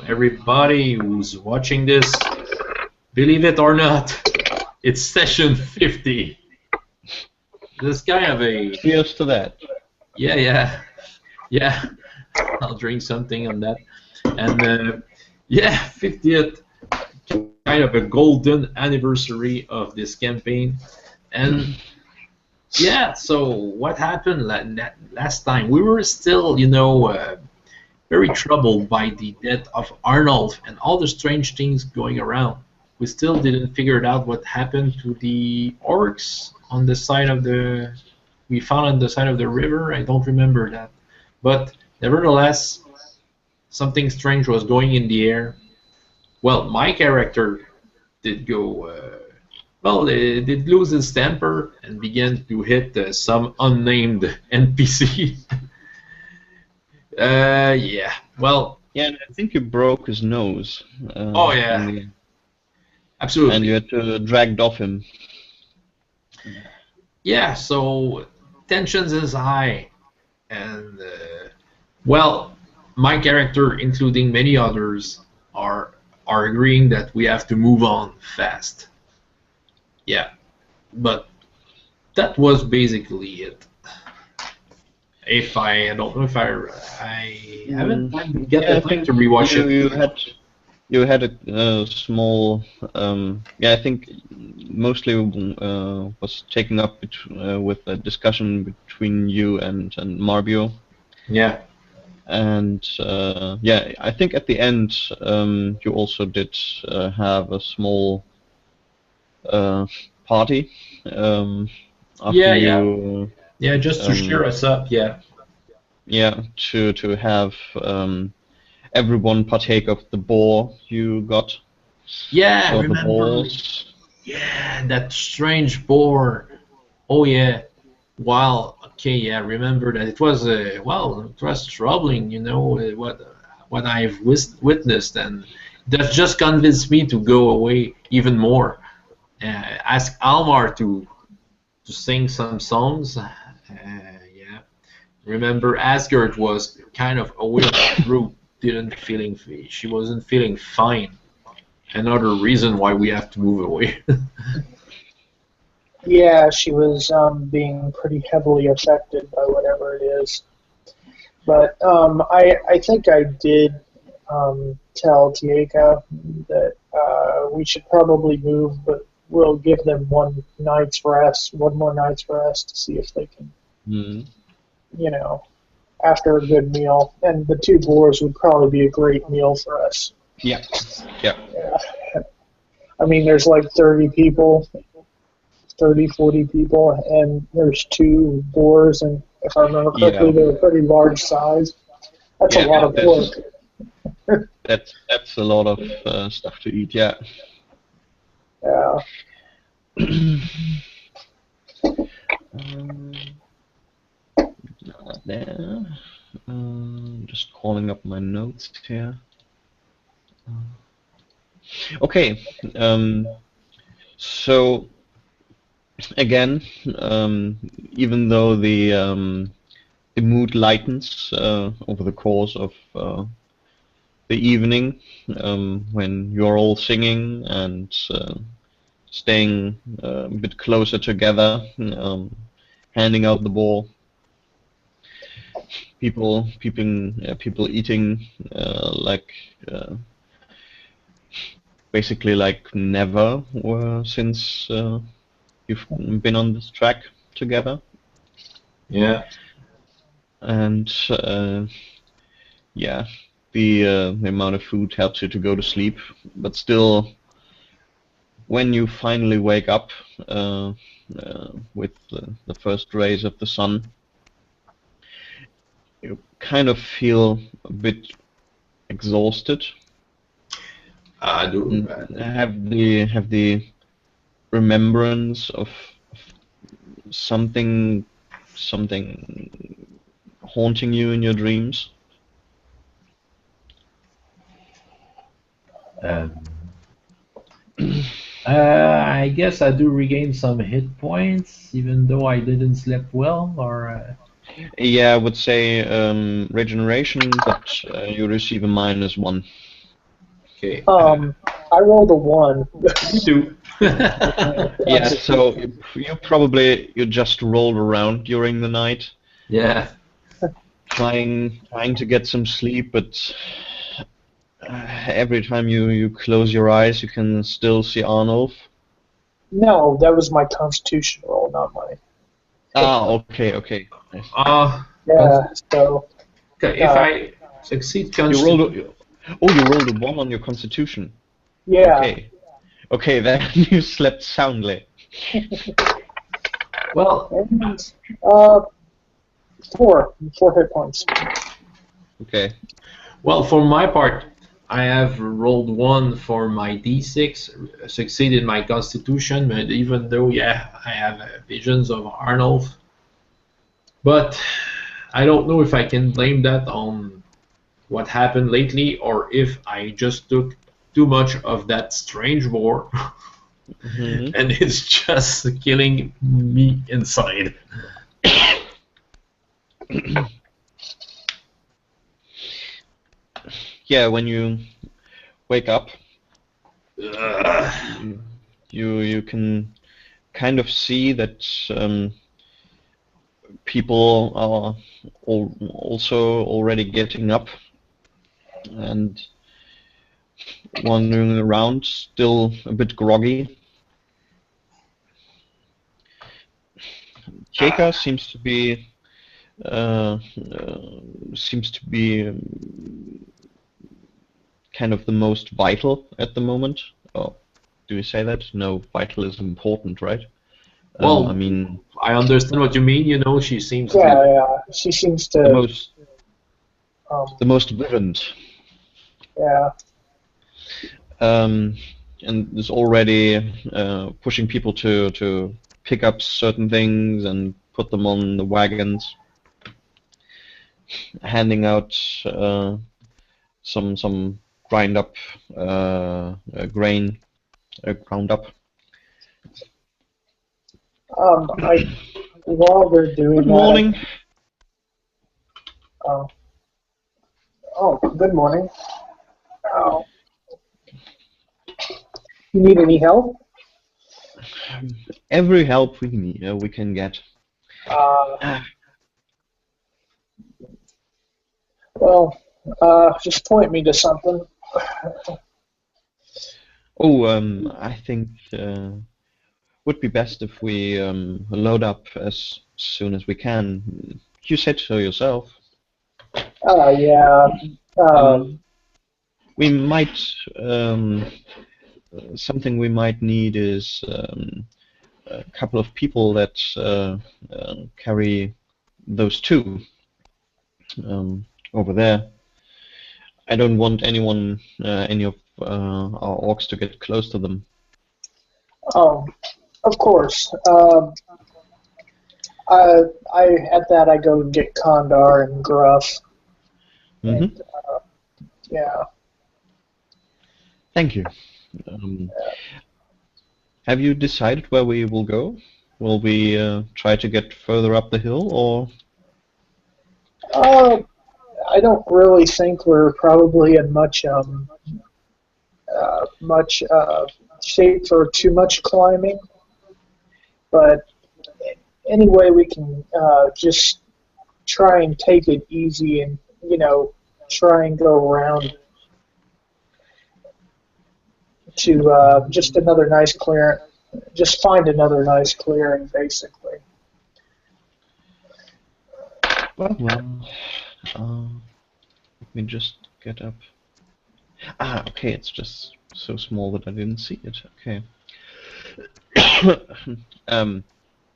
everybody who's watching this, believe it or not, it's session 50. This kind of a... Cheers to that. Yeah. I'll drink something on that. And yeah, 50th, kind of a golden anniversary of this campaign. And yeah, so what happened last time? We were still, very troubled by the death of Arnold and all the strange things going around. We still didn't figure out what happened to the orcs on the side of the... we found on the side of the river. I don't remember that. But nevertheless, something strange was going in the air. Well, my character did go... did lose his temper and began to hit some unnamed NPC. Yeah, well... Yeah, I think you broke his nose. Oh, yeah. Absolutely. And you had to drag off him. Yeah, so tensions is high. And, well, my character, including many others, are agreeing that we have to move on fast. Yeah, but that was basically it. If I don't know if I haven't get the time to rewatch it. You had a small I think mostly was taken up with a discussion between you and Marbio. Yeah. And yeah, I think at the end you also did have a small party. Yeah, just to cheer us up. Yeah. Yeah, to have everyone partake of the boar you got. Yeah, I remember. The balls. Yeah, that strange boar. Oh yeah. Wow. Okay. Yeah, remember that it was it was troubling. What I've witnessed, and that just convinced me to go away even more. Ask Almar to sing some songs. Yeah. Remember, Asgard was kind of a weird group. She wasn't feeling fine. Another reason why we have to move away. Yeah, she was being pretty heavily affected by whatever it is. But I think I did tell Tieka that we should probably move, but we'll give them one more night's rest to see if they can, after a good meal. And the 2 boars would probably be a great meal for us. Yeah. I mean, there's like 30 people, 40 people, and there's 2 boars, and if I remember correctly, they were pretty large size. That's a lot of work. That's a lot of stuff to eat, yeah. Yeah. There. Just calling up my notes here. Okay. So again, even though the mood lightens over the course of the evening, when you're all singing and staying a bit closer together, handing out the ball. People eating basically like never since you've been on this track together. Yeah. And yeah, the amount of food helps you to go to sleep, but still, when you finally wake up with the first rays of the sun, you kind of feel a bit exhausted. I do. Have the remembrance of something haunting you in your dreams. I guess I do regain some hit points, even though I didn't sleep well, or... Yeah, I would say regeneration, but you receive a -1. Okay. I rolled a 1. Me too. Yeah, so you just rolled around during the night, Yeah. trying to get some sleep, but every time you close your eyes, you can still see Arnulf. No, that was my Constitution roll, not my. Ah, okay. Nice. Yeah, so. Okay, if I succeed You rolled Constitution. you rolled a 1 on your Constitution. Yeah. Okay, then you slept soundly. Well, And, 4 hit points. Okay. well, for my part, I have rolled 1 for my D6, succeeded my Constitution, but even though, yeah, I have visions of Arnulf. But I don't know if I can blame that on what happened lately or if I just took too much of that strange war Mhm. and it's just killing me inside. Yeah, when you wake up, Ugh. you can kind of see that people are also already getting up and wandering around, still a bit groggy. Jaeka uh, seems to be kind of the most vital at the moment. Oh, do you say that? No, vital is important, right? I Well, mean, I understand what you mean. You know, she seems to. Yeah. She seems the to. most Um, vibrant, yeah. um, and is already pushing people to pick up certain things and put them on the wagons, handing out some grind up grain, ground up. While they're doing Good that. morning. Good morning. Oh. You need any help? Every help we need, we can get. Well, just point me to something. Oh, I think would be best if we load up as soon as we can. You said so yourself. Yeah. We might something we might need is a couple of people that carry those two over there. I don't want any of our orcs to get close to them. Oh, of course. I go and get Condor and Gruff. Mm-hmm. And, yeah. Thank you. Have you decided where we will go? Will we try to get further up the hill, or? I don't really think we're probably in much shape for too much climbing. But anyway, we can just try and take it easy and, try and go around to just another nice clearing. Just find another nice clearing, basically. Well, let me just get up. Ah, okay, it's just so small that I didn't see it. Okay.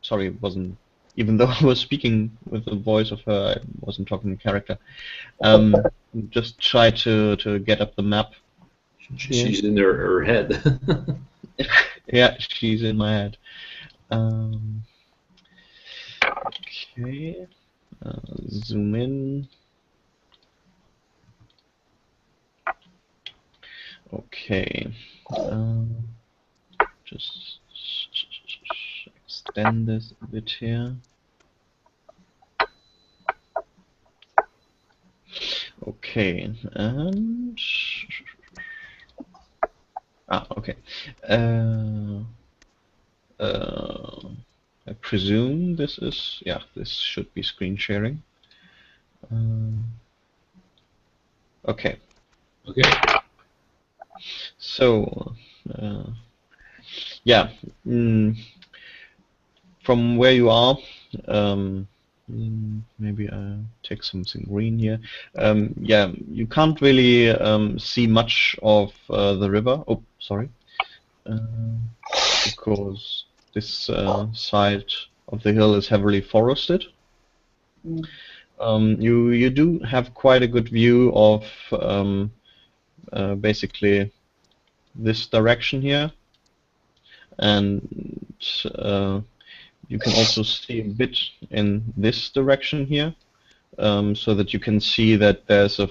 Sorry, it wasn't. Even though I was speaking with the voice of her, I wasn't talking in character. Just try to get up the map. She's in her head. Yeah, she's in my head. Okay. Zoom in. Okay. Just extend this a bit here. Okay, and Ah, okay. Uh, I presume this is, yeah, this should be screen sharing. Okay. Okay. So, yeah, from where you are, maybe I'll take something green here. Yeah, you can't really see much of the river. Oh, sorry. Because this side of the hill is heavily forested. Mm. You do have quite a good view of basically this direction here, and you can also see a bit in this direction here, so that you can see that there's a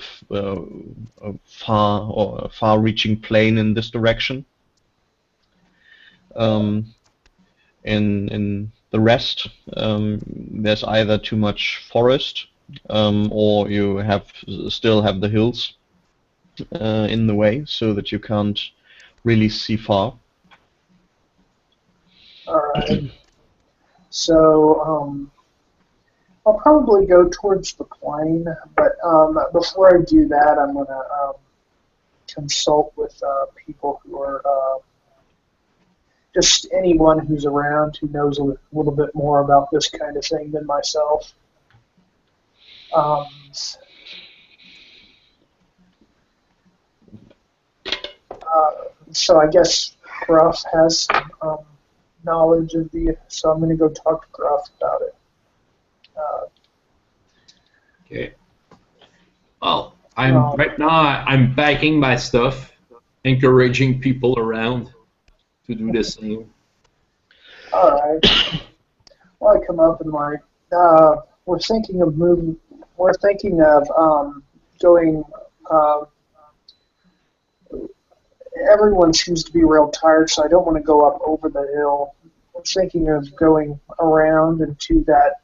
far-reaching plain in this direction. In the rest, there's either too much forest, or you still have the hills in the way, so that you can't really see far. All right. So I'll probably go towards the plain, but before I do that, I'm going to consult with people who are just anyone who's around who knows a little bit more about this kind of thing than myself. Um, so I guess Gruff has some knowledge of so I'm going to go talk to Gruff about it. Okay. Well, right now I'm packing my stuff, encouraging people around to do the same. All right. Well, I come up and like, we're thinking of moving. We're thinking of going. Everyone seems to be real tired, so I don't want to go up over the hill. We're thinking of going around into that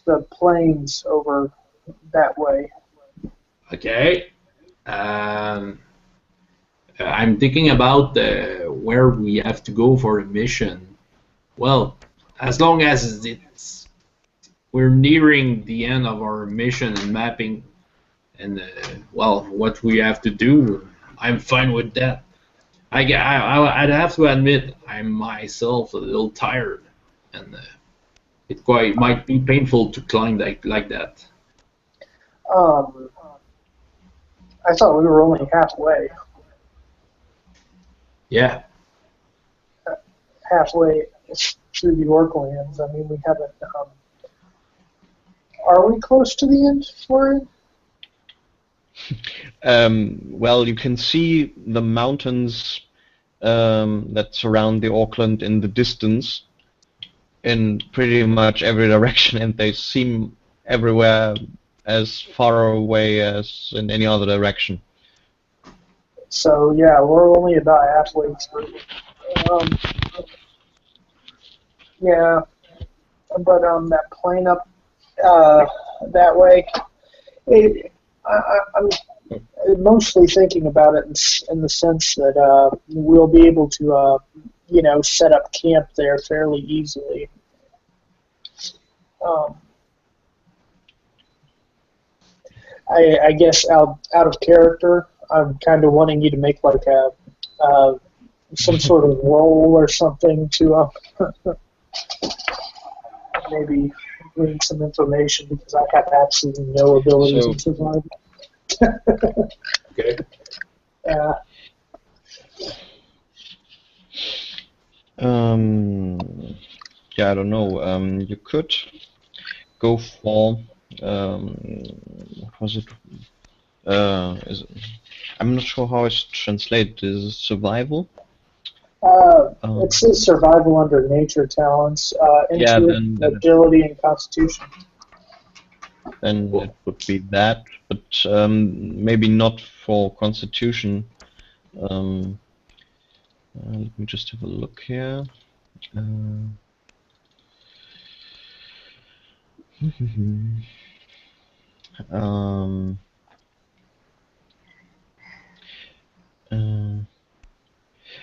the plains over that way. Okay. I'm thinking about where we have to go for a mission. Well, as long as we're nearing the end of our mission and mapping, and well, what we have to do, I'm fine with that. I'd have to admit I'm myself a little tired, and it quite might be painful to climb like that. Um, I thought we were only halfway. Yeah. Halfway through the Orklands. I mean, we haven't. Are we close to the end for it? Well, you can see the mountains that surround the Orkland in the distance in pretty much every direction, and they seem everywhere as far away as in any other direction. So yeah, we're only about halfway through. Yeah, but that plane up that way, I'm mostly thinking about it in the sense that we'll be able to, set up camp there fairly easily. I guess out of character, I'm kind of wanting you to make like some sort of roll or something to maybe glean some information because I have absolutely no abilities in survival. Okay. Yeah. Yeah, I don't know. You could go for what was it? I'm not sure how it's translated. Is it survival? It says survival under nature talents, agility, and constitution. Then it would be that, but maybe not for constitution. Let me just have a look here.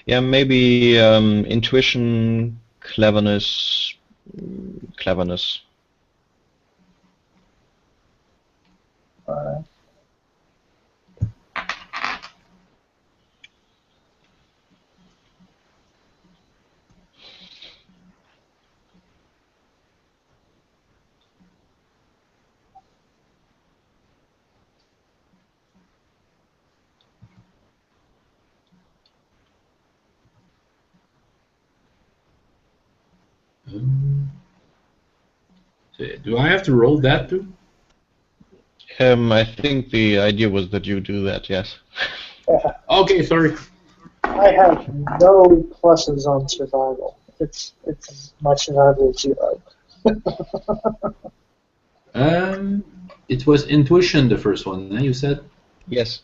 Yeah, maybe intuition, cleverness, cleverness. Alright. So do I have to roll that too? I think the idea was that you do that, yes. Okay, sorry. I have no pluses on survival. It's my survival is 0. It was intuition, the first one, you said? Yes.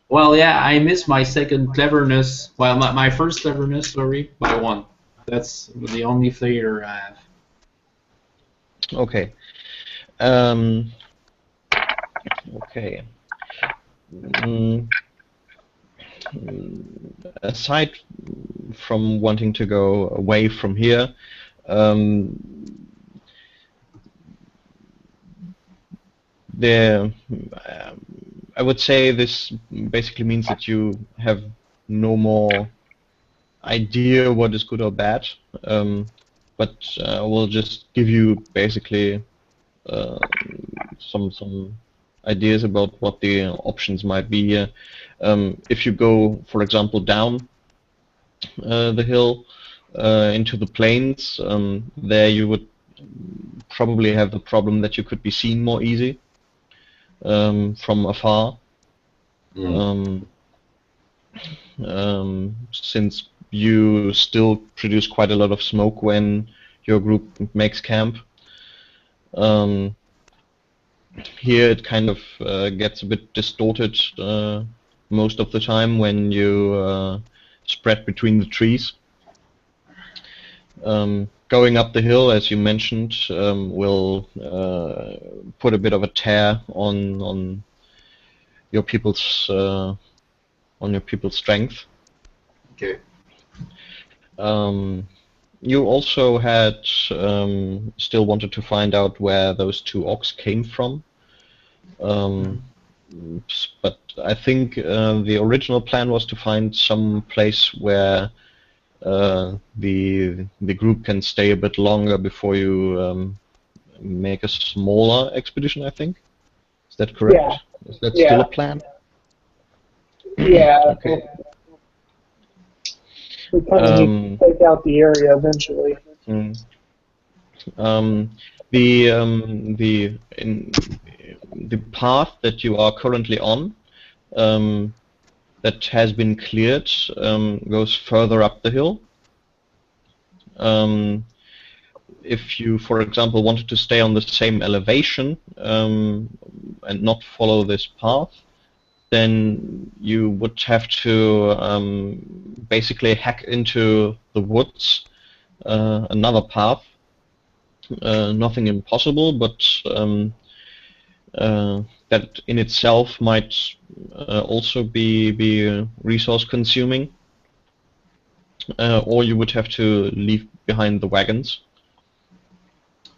Well, yeah, I missed my second cleverness. Well, my first cleverness, sorry, by 1. That's the only failure I have. Okay. Okay. Aside from wanting to go away from here, I would say this basically means that you have no more idea what is good or bad, but we'll just give you basically some ideas about what the options might be here. If you go, for example, down the hill into the plains, there you would probably have the problem that you could be seen more easy from afar. Since you still produce quite a lot of smoke when your group makes camp. Here it kind of gets a bit distorted most of the time when you spread between the trees. Going up the hill, as you mentioned, will put a bit of a tear on your people's strength. Okay. You also had still wanted to find out where those 2 orcs came from, but I think the original plan was to find some place where the group can stay a bit longer before you make a smaller expedition. I think, is that correct? Yeah. Is that Yeah. still a plan? Yeah. Okay. We kind of need to take out the area eventually. The path that you are currently on, that has been cleared, goes further up the hill. If you, for example, wanted to stay on the same elevation and not follow this path, then you would have to basically hack into the woods, another path. Nothing impossible, but that in itself might also be resource consuming. Or you would have to leave behind the wagons.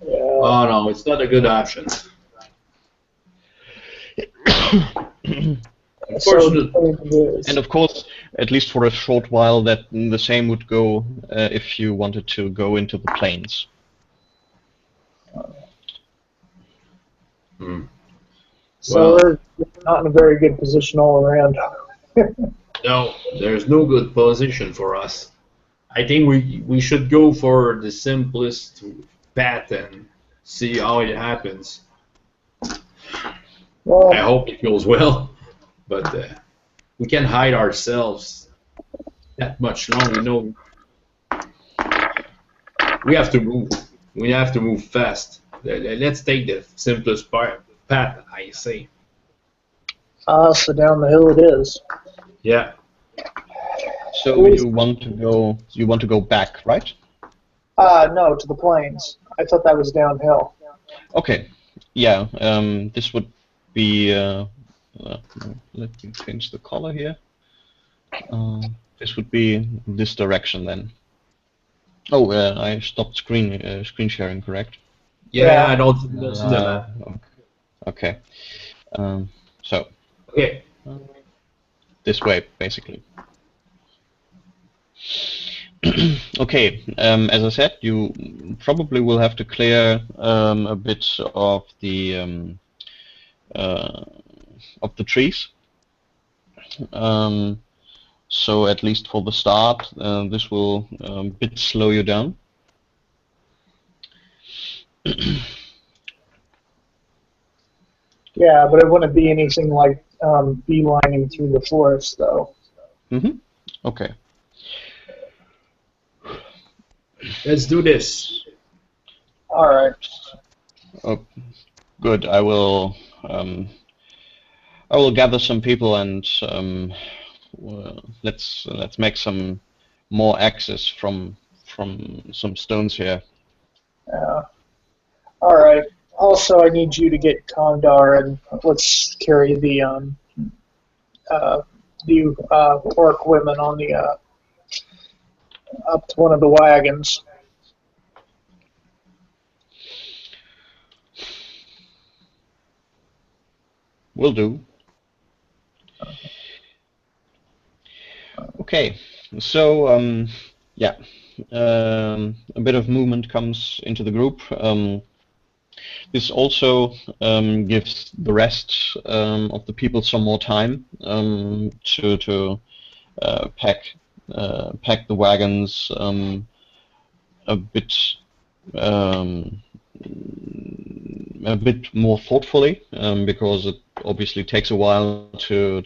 Yeah. Oh no, it's not a good option. And of course, at least for a short while, that the same would go if you wanted to go into the plains. So we're not in a very good position all around. No, there's no good position for us. I think we should go for the simplest path and see how it happens. Well, I hope it goes well, but we can't hide ourselves that much longer. No, we have to move. We have to move fast. Let's take the simplest path, I say. so down the hill it is. Yeah. So you want to go back, right? No, to the plains. I thought that was downhill. Okay. Yeah. This would be. Let me change the color here. this would be this direction then. Oh, I stopped screen sharing, correct? Yeah, I don't see the map. Okay. So Okay. this way, basically. Okay. As I said, you probably will have to clear a bit of the trees. So at least for the start, this will a bit slow you down. Yeah, but it wouldn't be anything like beelining through the forest, though. Mm-hmm. Okay. Let's do this. All right. Oh, good. I will gather some people and let's make some more access from some stones here. All right. Also, I need you to get Kondar and let's carry the orc women on the up to one of the wagons. Will do. Okay, so yeah, a bit of movement comes into the group. This also gives the rest of the people some more time to pack the wagons a bit more thoughtfully, because it obviously takes a while to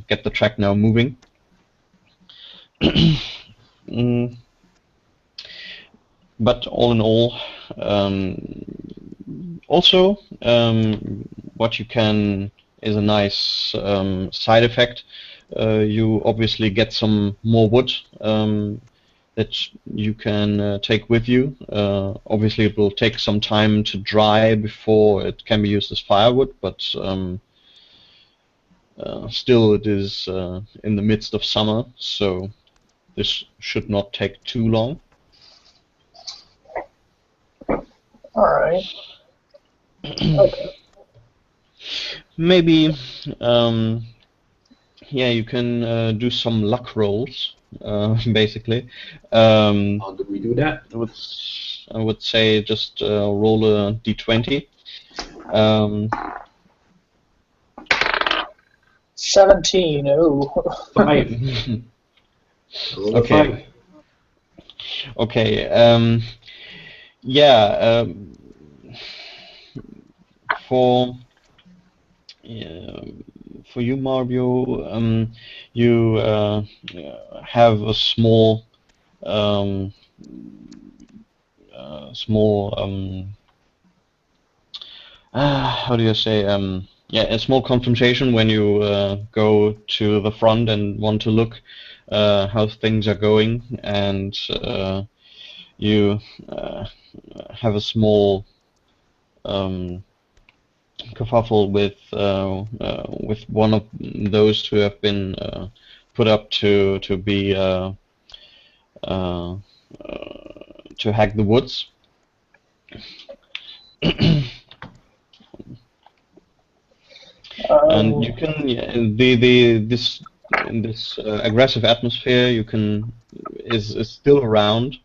get the track now moving. But all in all, also what you can is a nice side effect. You obviously get some more wood that you can take with you. Obviously, it will take some time to dry before it can be used as firewood, but still it is in the midst of summer, so this should not take too long. All right. Okay. Maybe, yeah, you can do some luck rolls, basically. How do we do that? I would say just roll a d20. 17. Ooh. 5. Roll a Okay. 5. Okay. Yeah. For you, Mario, you have a small how do you say, yeah, a small confrontation when you go to the front and want to look how things are going, and you have a small kerfuffle with one of those who have been put up to be to hack the woods. And you can, in this aggressive atmosphere, you can is still around.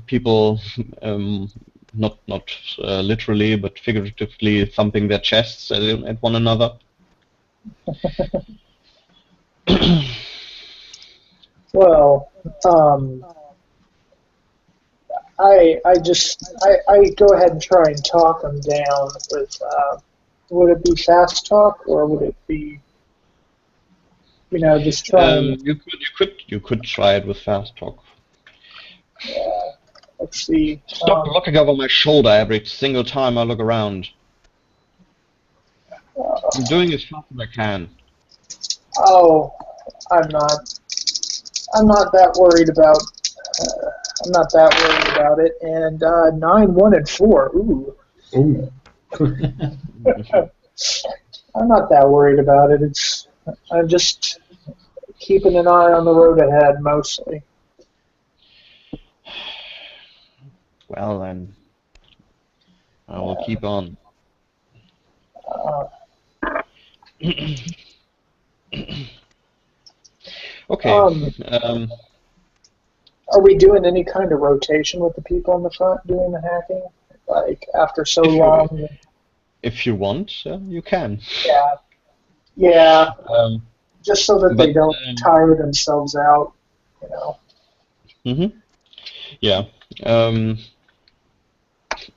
People not literally but figuratively thumping their chests at one another. Well, I go ahead and try and talk them down with. Would it be fast talk or would it be, just trying? You could try it with fast talk. Let's see. Stop looking over my shoulder every single time I look around. I'm doing as fast as I can. Oh, I'm not that worried about. I'm not that worried about it. And 9, 1, and 4. Ooh. Ooh. I'm not that worried about it. I'm just keeping an eye on the road ahead mostly. Well then, I will keep on. Uh, Okay. Are we doing any kind of rotation with the people in the front doing the hacking? Like after so long? If you want, you can. Yeah. Yeah. Just so that but, they don't tire themselves out, you know. Mm-hmm. Yeah.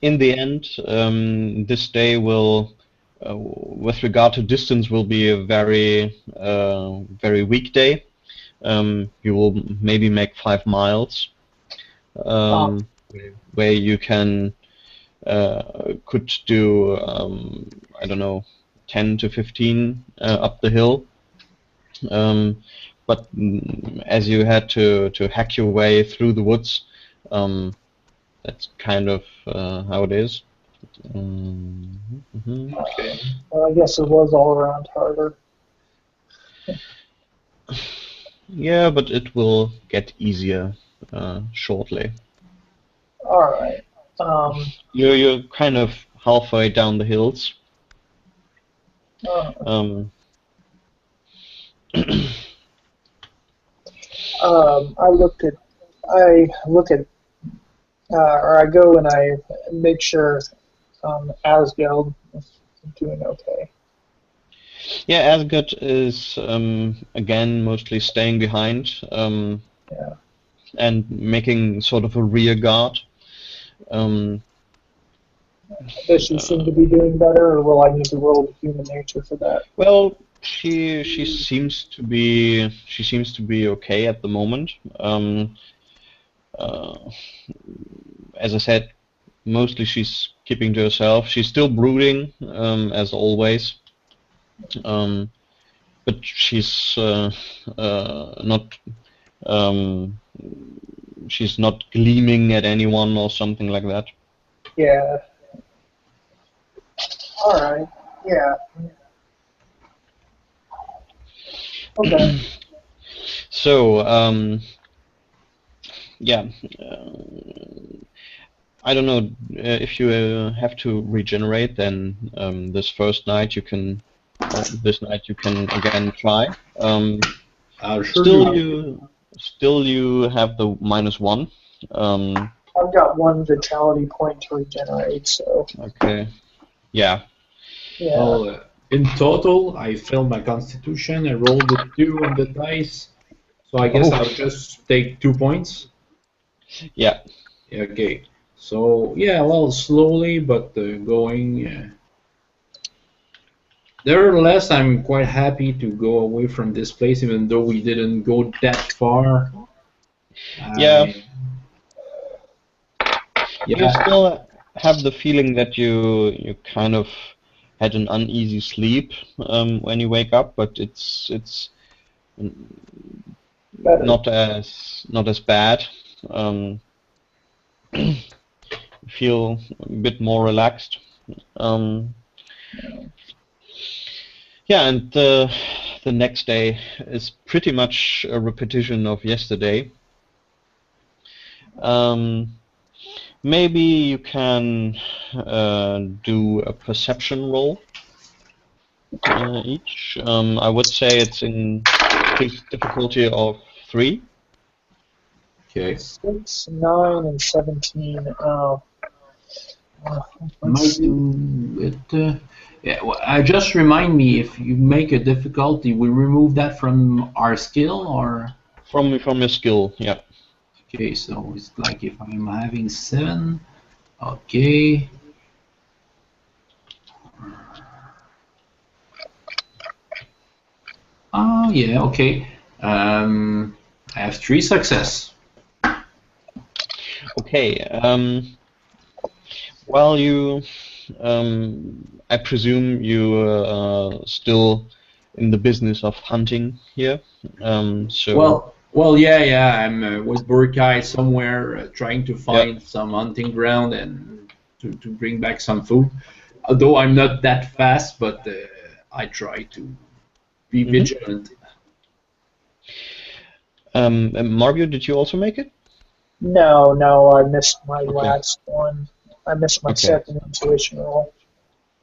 In the end, this day will, with regard to distance, will be a very, very weak day. You will maybe make 5 miles, where you can could do I don't know, 10 to 15 up the hill. But as you had to hack your way through the woods, that's kind of how it is. Okay. Well, I guess it was all around harder. Yeah, but it will get easier shortly. All right. You're kind of halfway down the hills. I go and I make sure Asgeld is doing okay. Yeah, Asgard is again mostly staying behind and making sort of a rear guard. Does she seem to be doing better, or will I need to roll human nature for that? Well, she seems to be okay at the moment. As I said, mostly she's keeping to herself. She's still brooding, as always. But she's not she's not gleaming at anyone or something like that. Yeah. All right. Yeah. Okay. So yeah. I don't know if you have to regenerate. Then this first night you can. This night you can again try. Still you have the -1. I've got 1 vitality point to regenerate, so. Okay. Yeah. Yeah. Well, in total, I failed my Constitution. I rolled a 2 on the dice, so I guess I'll just take 2 points. Yeah. Okay. So yeah, well, slowly but going. Nevertheless, I'm quite happy to go away from this place, even though we didn't go that far. Yeah. Yeah. You still have the feeling that you kind of had an uneasy sleep when you wake up, but it's not as bad. Feel a bit more relaxed. Yeah, and the next day is pretty much a repetition of yesterday. Maybe you can do a perception roll each. I would say it's in difficulty of 3. Okay. 6, 9, and 17. Might do it. Yeah. Well, just remind me, if you make a difficulty, we remove that from our skill, or from your skill. Yeah. Okay, so it's like if I'm having 7. Okay. Oh yeah. Okay. I have 3 success. Okay. Well, you. I presume you still in the business of hunting here. So. Well, yeah. I'm with Burkai somewhere trying to find some hunting ground and to bring back some food. Although I'm not that fast, but I try to be vigilant. Marbio, did you also make it? No, I missed my Okay. last one. I missed my Okay. second intuition roll.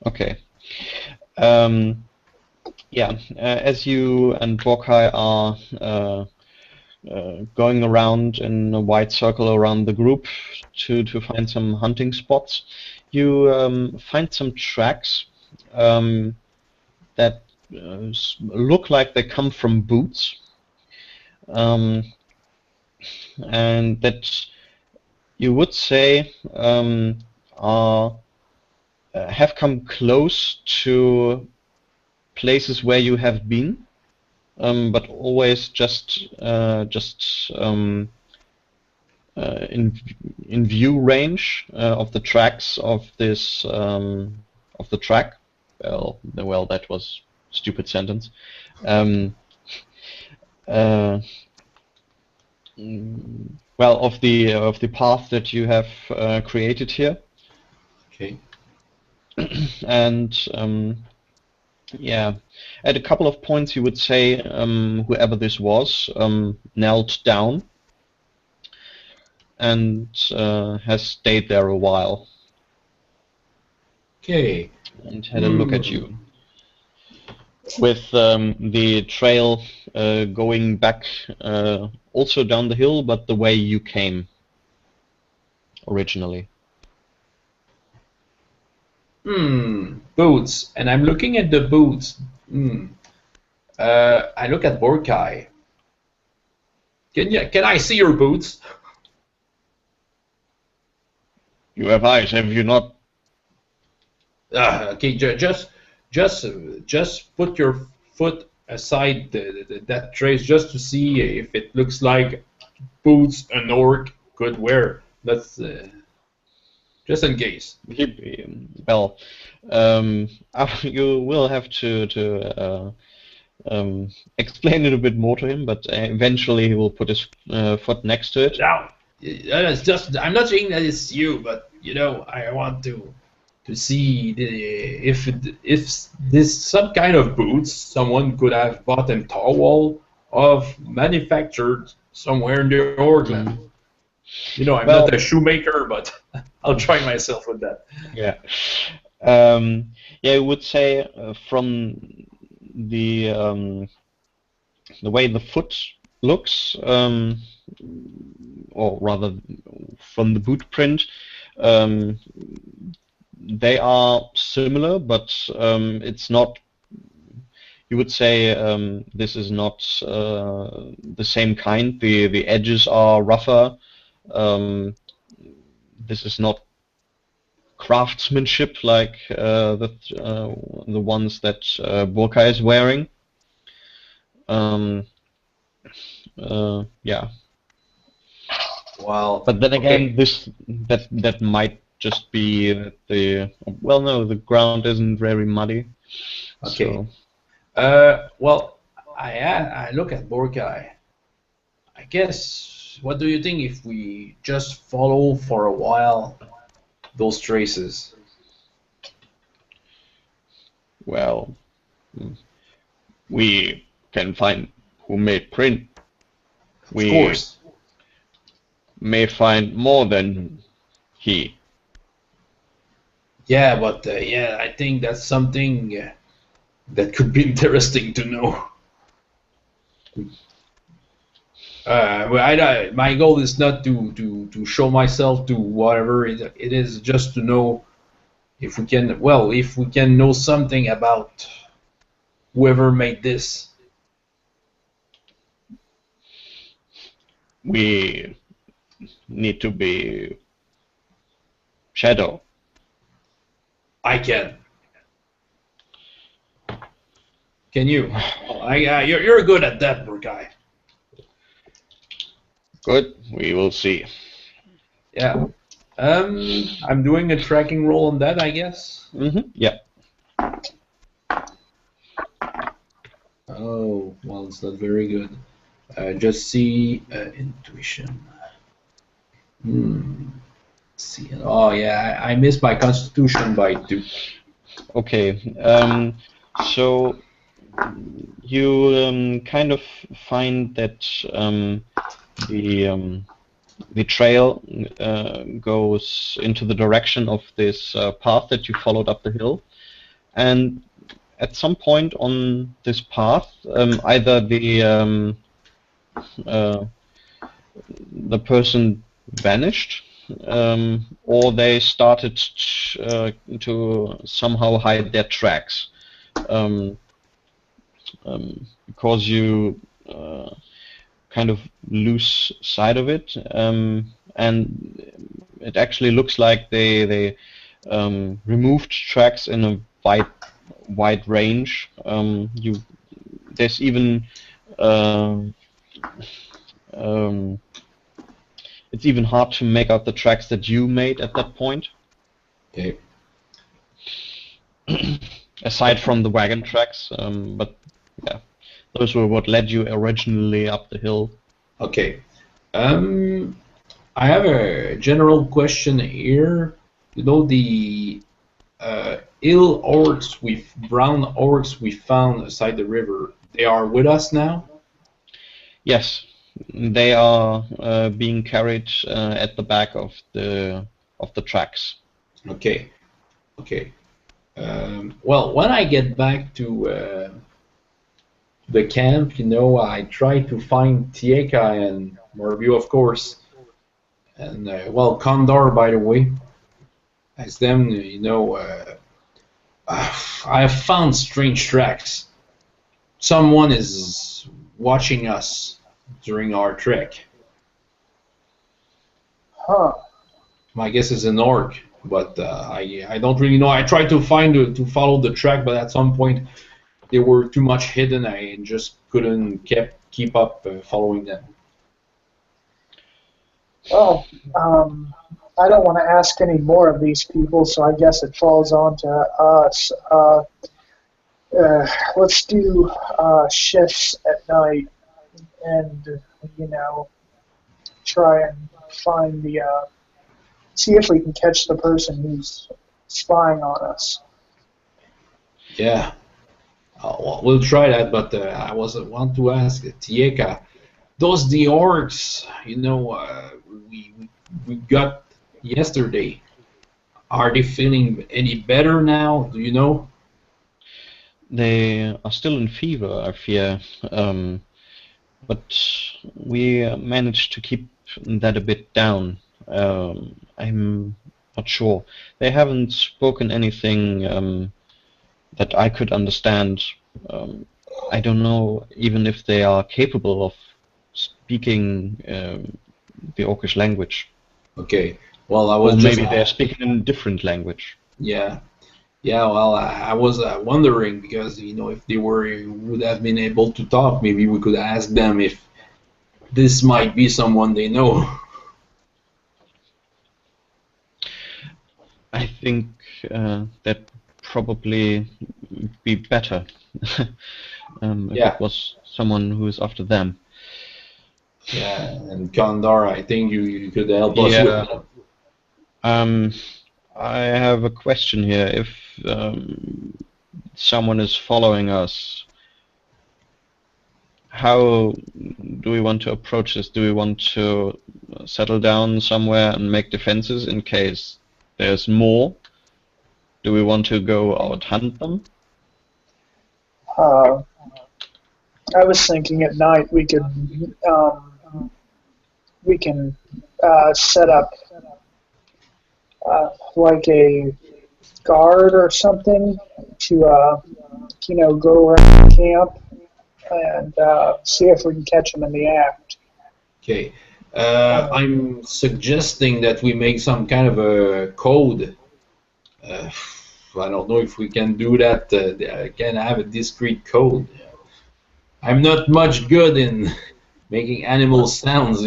Okay. Yeah, as you and Borkai are going around in a wide circle around the group to find some hunting spots, you find some tracks that look like they come from boots, and that you would say are have come close to places where you have been, but always just in view range of the tracks of this of the track. Well, that was a stupid sentence. Well, of the path that you have created here, Okay. and yeah, at a couple of points you would say whoever this was knelt down and has stayed there a while Okay. and had a look at you. With the trail going back also down the hill, but the way you came originally. Boots. And I'm looking at the boots. I look at Borkai. Can I see your boots? You have eyes, have you not? Okay, just put your foot aside that trace just to see if it looks like boots an orc could wear. That's just in case. Well, you will have to explain it a bit more to him, but eventually he will put his foot next to it. Now, it's just I'm not saying that it's you, but you know I want to see if this some kind of boots someone could have bought in Tawwal of manufactured somewhere in the Orkland. You know, I'm Well, not a shoemaker, but I'll try myself with that. Yeah. Yeah, I would say from the way the foot looks, or rather from the boot print, they are similar, but it's not. You would say this is not the same kind. The edges are rougher. This is not craftsmanship like the ones that Borkai is wearing. Yeah. Well, But then again, okay. that might just be that the ground isn't very muddy. Okay. So. Well, I look at Borkai. I guess. What do you think if we just follow for a while those traces? Well, we can find who made print. Of course. May find more than he. Yeah, but yeah, I think that's something that could be interesting to know. My goal is not to show myself to whatever it is, just to know if we can know something about whoever made this. We need to be Shadow. I can. Can you? You're good at that, poor guy. Good. We will see. Yeah. I'm doing a tracking roll on that, I guess. Yeah. Oh, well, it's not very good. Just see intuition. See. Oh yeah, I missed my constitution by 2. Okay. So you kind of find that the trail goes into the direction of this path that you followed up the hill, and at some point on this path, either the person vanished, or they started to somehow hide their tracks, because you kind of lose sight of it, and it actually looks like they removed tracks in a wide range. There's even it's even hard to make out the tracks that you made at that point. Okay. Aside from the wagon tracks, but yeah, those were what led you originally up the hill. Okay. I have a general question here. You know, the ill orcs brown orcs we found aside the river, they are with us now? Yes, they are being carried at the back of the tracks. Okay. Okay. Well, when I get back to the camp, you know, I try to find Tieka and Morbiu, of course, and well, Condor, by the way. Ask them, you know, I have found strange tracks. Someone is watching us during our trek. Huh. My guess is an orc, but I don't really know. I tried to to follow the track, but at some point they were too much hidden. I just couldn't keep up following them. Well, I don't want to ask any more of these people, so I guess it falls on to us. Let's do shifts at night, and you know, try and find see if we can catch the person who's spying on us. Yeah, well, we'll try that. But I want to ask Tieka, those the orcs, you know, we got yesterday. Are they feeling any better now? Do you know? They are still in fever, I fear, but we managed to keep that a bit down. I'm not sure. They haven't spoken anything that I could understand. I don't know even if they are capable of speaking the Orcish language. Okay. Well, I was Or just maybe they're speaking in a different language. yeah. Yeah, well, I was wondering because you know if they would have been able to talk, maybe we could ask them if this might be someone they know. I think that probably be better if Yeah, it was someone who is after them. yeah, and Kandar, I think you could help us with Yeah. that. I have a question here. If someone is following us, how do we want to approach this? Do we want to settle down somewhere and make defenses in case there's more? Do we want to go out hunt them? I was thinking at night we can set up like a guard or something to you know, go around the camp and see if we can catch them in the act. Okay, I'm suggesting that we make some kind of a code. I don't know if we can do that. Can have a discrete code. I'm not much good in making animal sounds.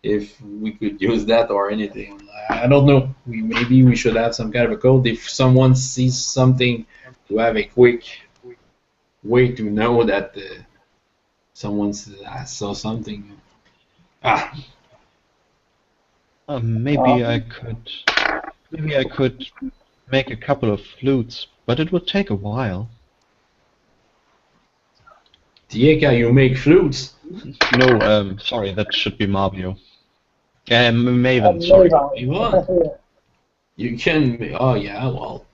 If we could use that or anything, I don't know. Maybe we should have some kind of a code. If someone sees something, to have a quick way to know that someone saw something. Ah, Maybe I could make a couple of flutes, but it would take a while. Tieka, you make flutes. No, sorry, that should be Mabio. Maven, sorry. Maven. You can. Oh yeah, well.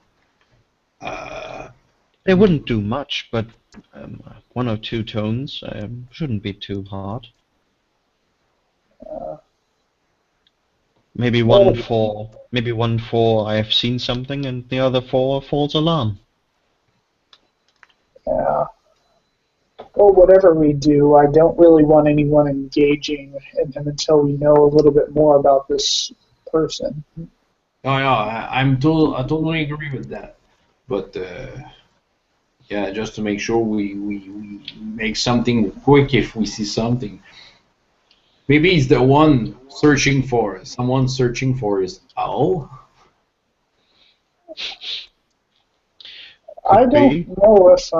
They wouldn't do much, but 1 or 2 tones shouldn't be too hard. Maybe one for I have seen something, and the other for false alarm. Yeah. Well, whatever we do, I don't really want anyone engaging in him until we know a little bit more about this person. Oh yeah, I totally agree with that. But yeah, just to make sure we make something quick if we see something. Maybe he's the one searching for someone searching for his owl. I don't know if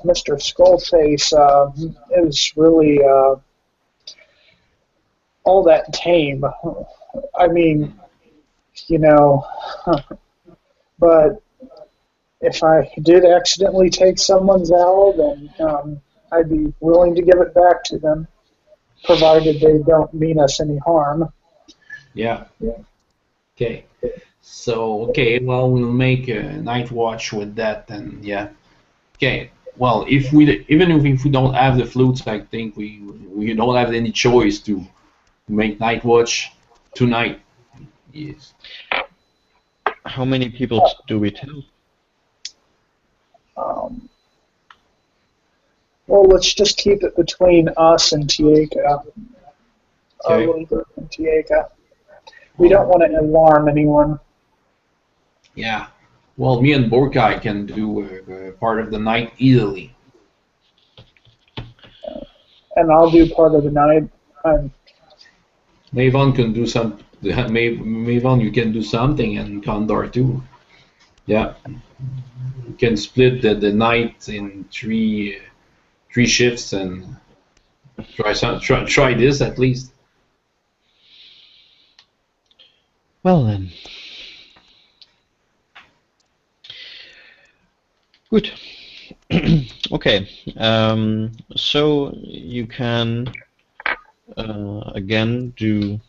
Mr. Skullface is really all that tame. I mean, but if I did accidentally take someone's owl, then I'd be willing to give it back to them, provided they don't mean us any harm. Yeah. Okay. So, okay, well, we'll make a night watch with that, and yeah. Okay. Well, even if we don't have the flutes, I think we don't have any choice to make night watch tonight. Yes. How many people do we tell? Well, let's just keep it between us and Tieka. Okay. And Tieka. We don't want to alarm anyone. Yeah. Well, me and Borkai can do part of the night easily. And I'll do part of the night. Maven can do some. Maven, you can do something, and Kondar too. Yeah. You can split the night in three shifts and try this at least. Well then. Good. Okay. So you can again do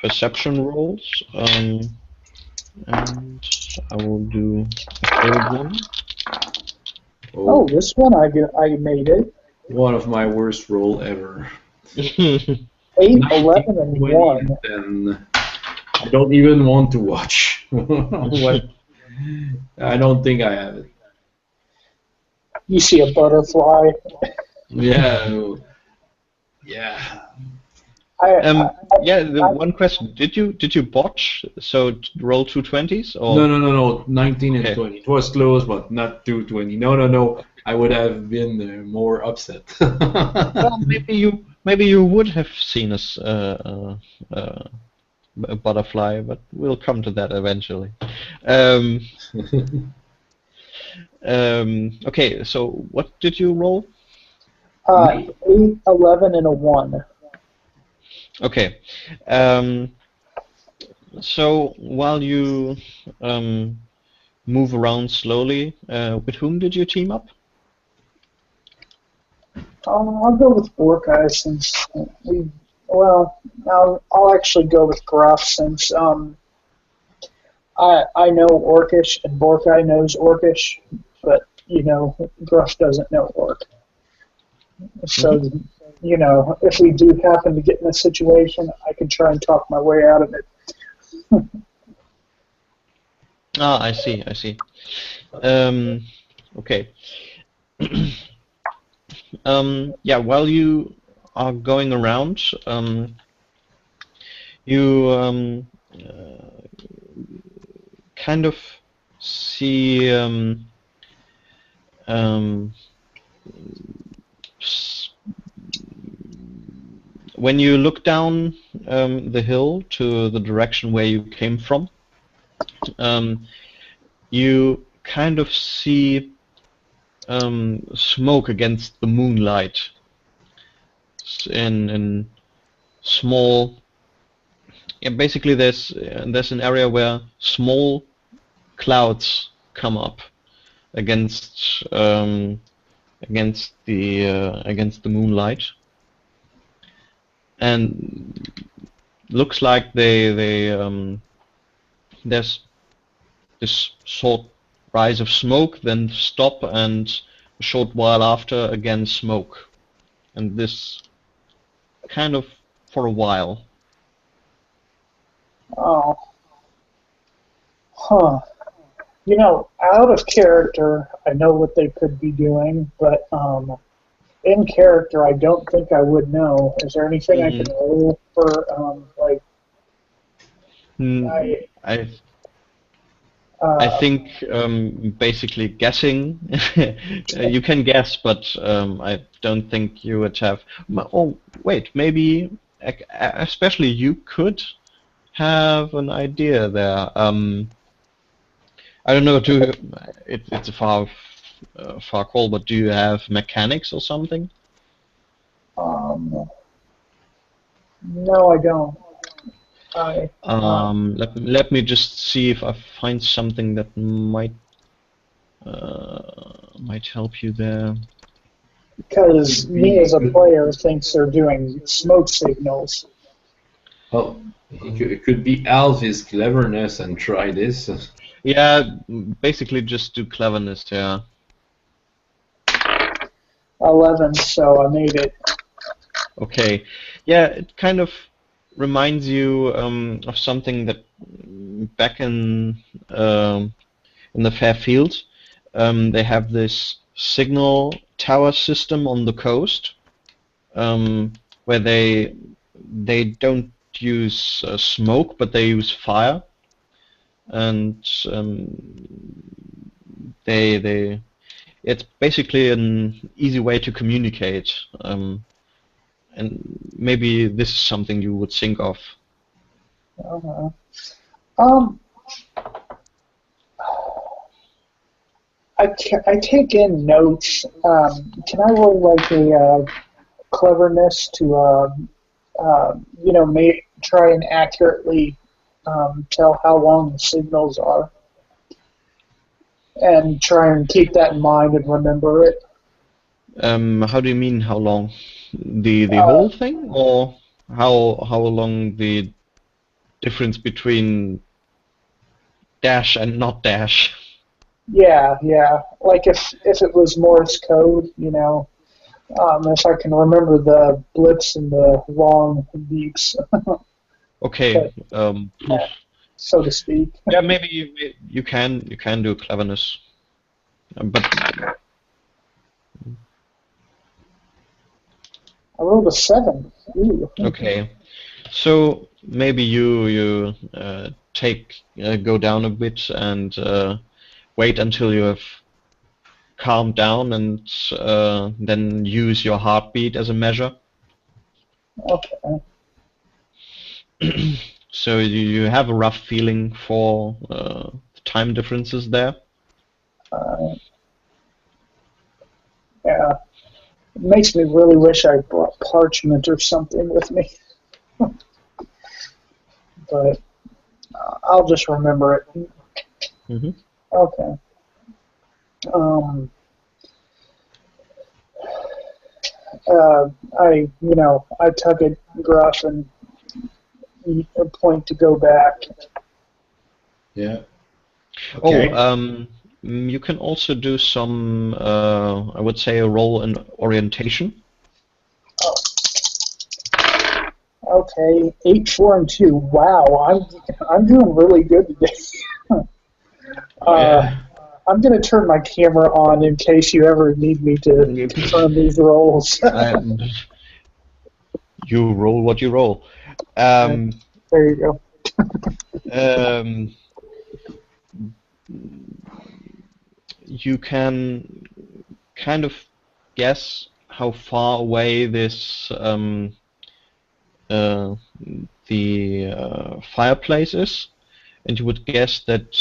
perception rolls, and I will do a third one. Oh, this one I made it. One of my worst roll ever. 8, 11, and 1. And I don't even want to watch. I don't think I have it. You see a butterfly. Yeah. Yeah. One question: Did you botch? So roll 2 20s or No. 19 and 20. It was close, but not 220. No. I would have been more upset. Well, maybe you would have seen a butterfly, but we'll come to that eventually. Okay, so what did you roll? 8, 11, and a 1. Okay. So while you move around slowly, with whom did you team up? I'll go with Borkai since I'll actually go with Gruff since I know Orcish and Borkai knows Orcish, but Gruff doesn't know Orc. So if we do happen to get in a situation, I can try and talk my way out of it. I see. Okay. While you are going around, you kind of see when you look down the hill to the direction where you came from, you kind of see smoke against the moonlight in small. Yeah, basically there's an area where small clouds come up against against the moonlight, and looks like there's this short rise of smoke, then stop, and a short while after again smoke, and this kind of for a while. Oh. Huh. You know, out of character, I know what they could be doing, but in character, I don't think I would know. Is there anything I can roll for, like? I think basically guessing. You can guess, but I don't think you would have. Oh, wait, maybe especially you could have an idea there. I don't know. It's a far call, but do you have mechanics or something? No, I don't. Let me just see if I find something that might help you there. Because me as a player thinks they're doing smoke signals. Oh, it could be Alvis' cleverness and try this. Yeah, basically just do cleverness, yeah. 11, so I made it. Okay. Yeah, it kind of reminds you of something that back in the Fairfield, they have this signal tower system on the coast, where they don't use smoke, but they use fire, and it's basically an easy way to communicate, and maybe this is something you would think of. I take in notes. Can I roll like a cleverness to try and accurately tell how long the signals are, and try and keep that in mind and remember it? How do you mean how long? The whole thing, or how long the difference between dash and not dash? Yeah. Like if it was Morse code, if I can remember the blips and the long beeps. Okay. So to speak. Yeah, maybe you can do cleverness, but I rolled a 7. Ooh. okay. So maybe you go down a bit and wait until you have calmed down, and then use your heartbeat as a measure. Okay. So you have a rough feeling for time differences there. Yeah. It makes me really wish I brought parchment or something with me. But I'll just remember it. Mm-hmm. Okay. I tug at Gruff and point to go back. Yeah. Okay. Oh, you can also do some, I would say, a roll in orientation. Oh. Okay, 8, 4, and 2. Wow, I'm doing really good today. Yeah. I'm going to turn my camera on in case you ever need me to confirm these rolls. You roll what you roll. There you go. You can kind of guess how far away this the fireplace is, and you would guess that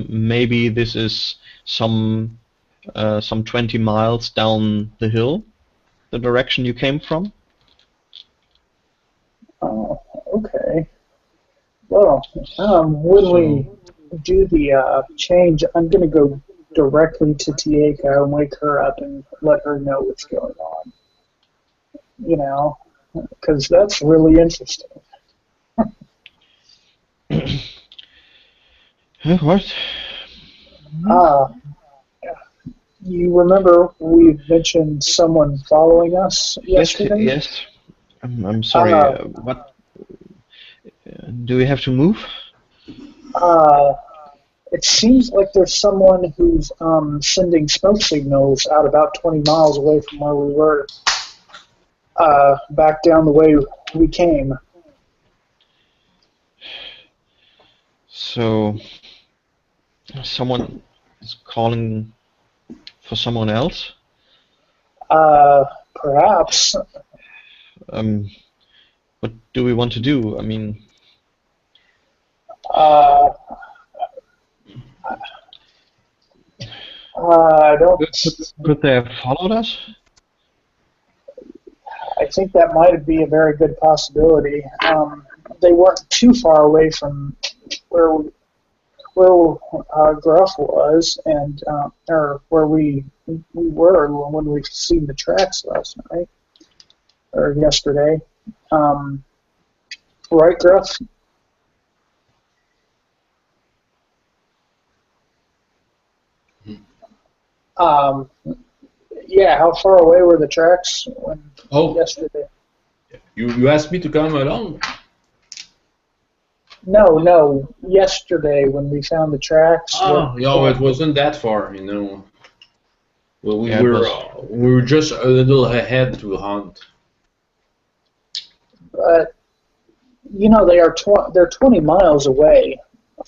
maybe this is some 20 miles down the hill, the direction you came from. Oh, okay. Well, when we do the change, I'm going to go directly to Tieka and wake her up and let her know what's going on. You know, because that's really interesting. What? You remember we mentioned someone following us yesterday? Yes. I'm sorry. What? Do we have to move? It seems like there's someone who's sending smoke signals out about 20 miles away from where we were, back down the way we came. So, someone is calling for someone else? Perhaps. What do we want to do? I mean... I don't... Could they have followed us? I think that might be a very good possibility. They weren't too far away from where Gruff was, and or where we were when we seen the tracks last night or yesterday. Right, Gruff? Yeah. How far away were the tracks yesterday? You asked me to come along. No. Yesterday when we found the tracks. It wasn't that far, you know. Well, we were just a little ahead to hunt. But you know they're 20 miles away,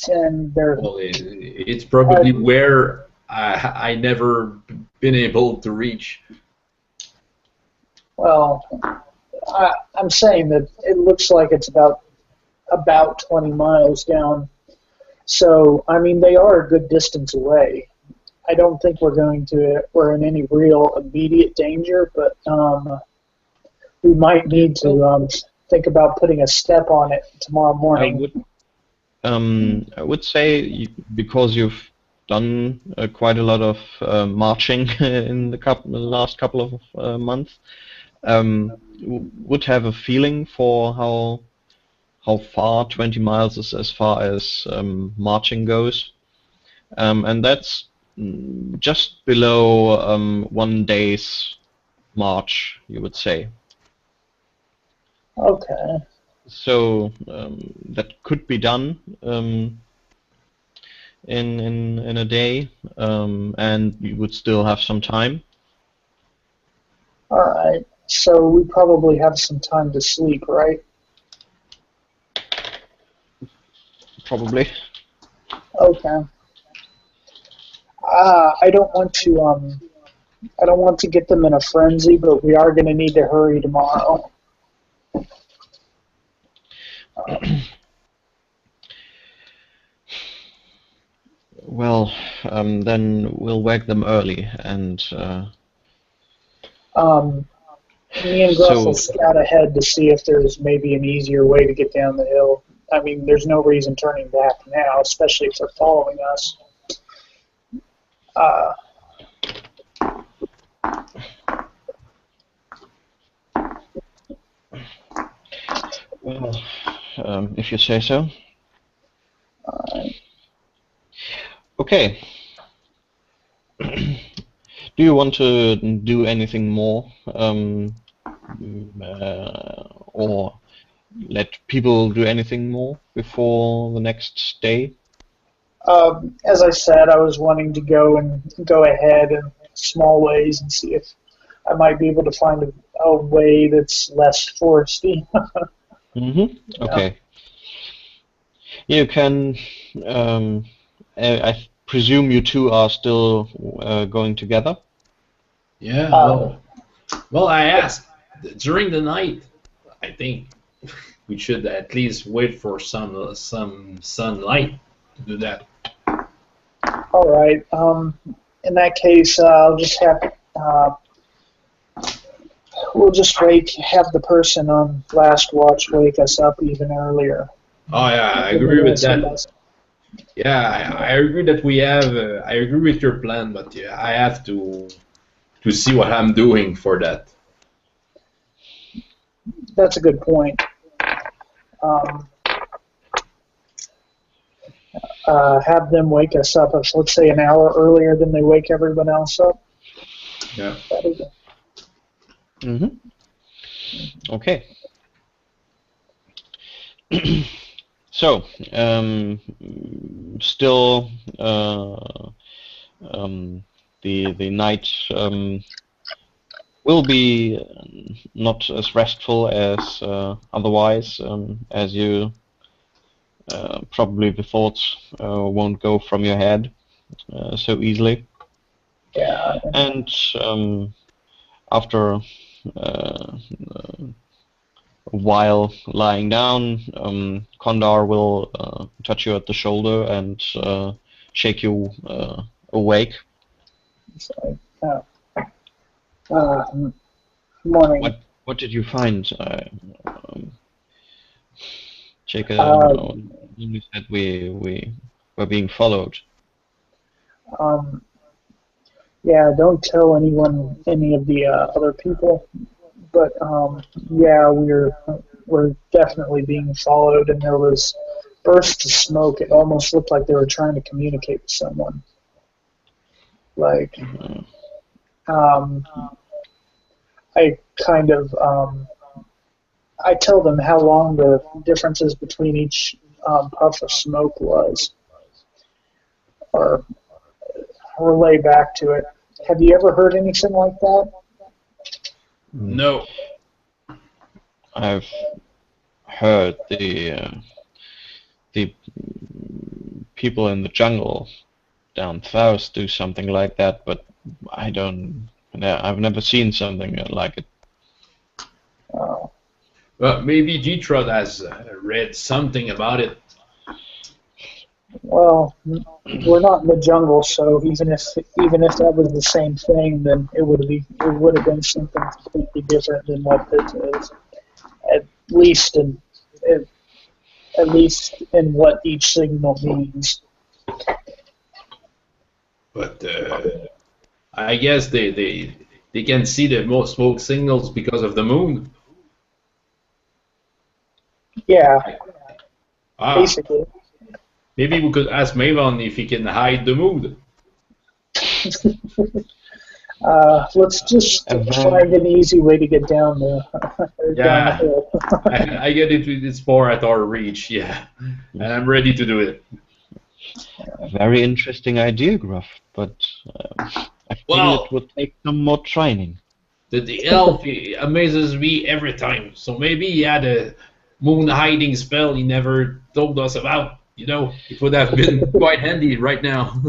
and they're. Well, it's probably where I never been able to reach. Well, I'm saying that it looks like it's about 20 miles down. So, I mean, they are a good distance away. I don't think we're in any real immediate danger, but we might need to think about putting a step on it tomorrow morning. I would say because you've done quite a lot of marching in the last couple of months, would have a feeling for how far 20 miles is as far as marching goes, and that's just below 1 day's march, you would say. Okay. So that could be done in a day, and you would still have some time. All right. So we probably have some time to sleep, right? Probably. Okay. I don't want to get them in a frenzy, but we are going to need to hurry tomorrow. Well, then we'll wake them early, and me and Gruff will scout ahead to see if there's maybe an easier way to get down the hill. I mean, there's no reason turning back now, especially if they're following us. Well, if you say so. Okay. Do you want to do anything more, or let people do anything more before the next day? As I said, I was wanting to go ahead in small ways and see if I might be able to find a way that's less foresty. Mm-hmm. Okay. You can. I presume you two are still going together. Yeah. Well, I asked during the night. I think we should at least wait for some sunlight to do that. All right. In that case, I'll just have. We'll just have the person on last watch wake us up even earlier. Oh yeah, I agree with that. Yeah, I agree that we have. I agree with your plan, but yeah, I have to see what I'm doing for that. That's a good point. Um, have them wake us up, let's say an hour earlier than they wake everyone else up. Yeah. Mm-hmm. Okay. So, still, the night will be not as restful as otherwise, as you probably the thoughts won't go from your head so easily. Yeah. And after a while lying down, Kondar will touch you at the shoulder and shake you awake. So, morning. What did you find? Jacob you said we were being followed. Yeah, don't tell anyone, any of the other people. But yeah, we're definitely being followed, and there was bursts of smoke. It almost looked like they were trying to communicate with someone. Like, I kind of I tell them how long the differences between each puff of smoke was, or relay back to it. Have you ever heard anything like that? No. I've heard the people in the jungle down south do something like that, but I don't. I've never seen something like it. Well, maybe G-Trot has read something about it. Well, we're not in the jungle, so even if that was the same thing, then it would have been something completely different than what this is. At least in what each signal means. But I guess they can see the most smoke signals because of the moon. Yeah, Ah, basically. maybe we could ask Mavon if he can hide the moon. Let's just find an easy way to get down the Yeah, hill. I get it. It's far at our reach. Yeah, and I'm ready to do it. Very interesting idea, Gruff, but I feel it would take some more training. The elf amazes me every time. So maybe he had a moon hiding spell he never told us about. You know, it would have been quite handy right now.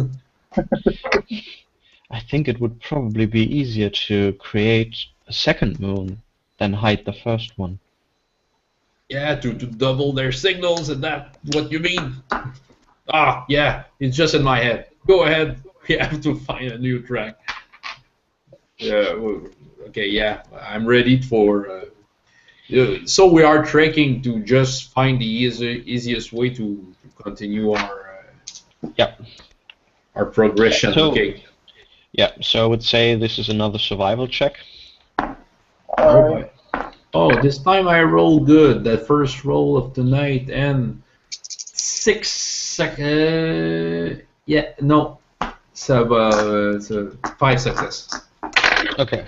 I think it would probably be easier to create a second moon than hide the first one. Yeah, to double their signals, and that what you mean? Ah, yeah, it's just in my head. Go ahead. We have to find a new track. Yeah. Okay. Yeah, I'm ready for. So we are trekking to just find the easiest way to continue our progression. So, okay. Yeah, so I would say this is another survival check. Oh, this time I rolled good. That first roll of the night, and 6 seconds. Yeah, no. So 5 success. Okay.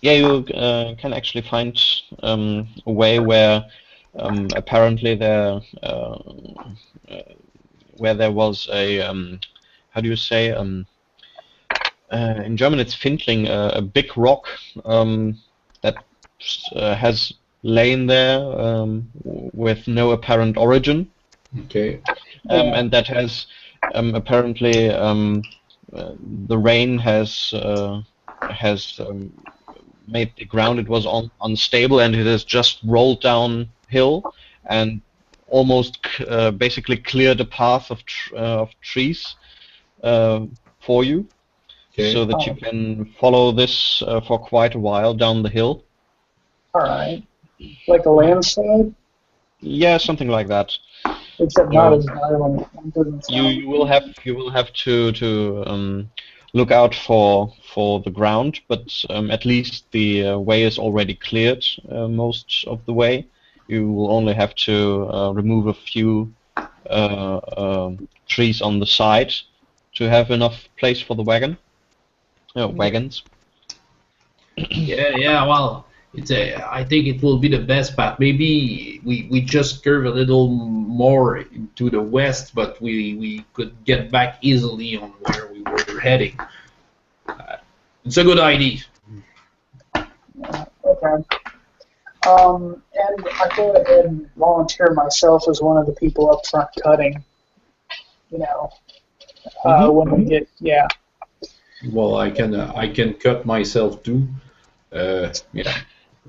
Yeah, you can actually find a way where apparently where there was a how do you say in German it's Findling, a big rock that has lain there with no apparent origin. Okay. And that has apparently the rain has made the ground, it was unstable, and it has just rolled downhill and almost basically cleared a path of trees for you, so that you can follow this for quite a while down the hill. All right, like a landslide. Yeah, something like that. except not as violent. It doesn't sound. You will have to look out for the ground, but at least the way is already cleared most of the way. You will only have to remove a few trees on the side to have enough place for the wagons. Yeah. Well, I think it will be the best path. Maybe we just curve a little more to the west, but we could get back easily on where we were heading. It's a good idea. Okay. And I go ahead and volunteer myself as one of the people up front cutting. You know, when we get, yeah. Well, I can cut myself too. Yeah,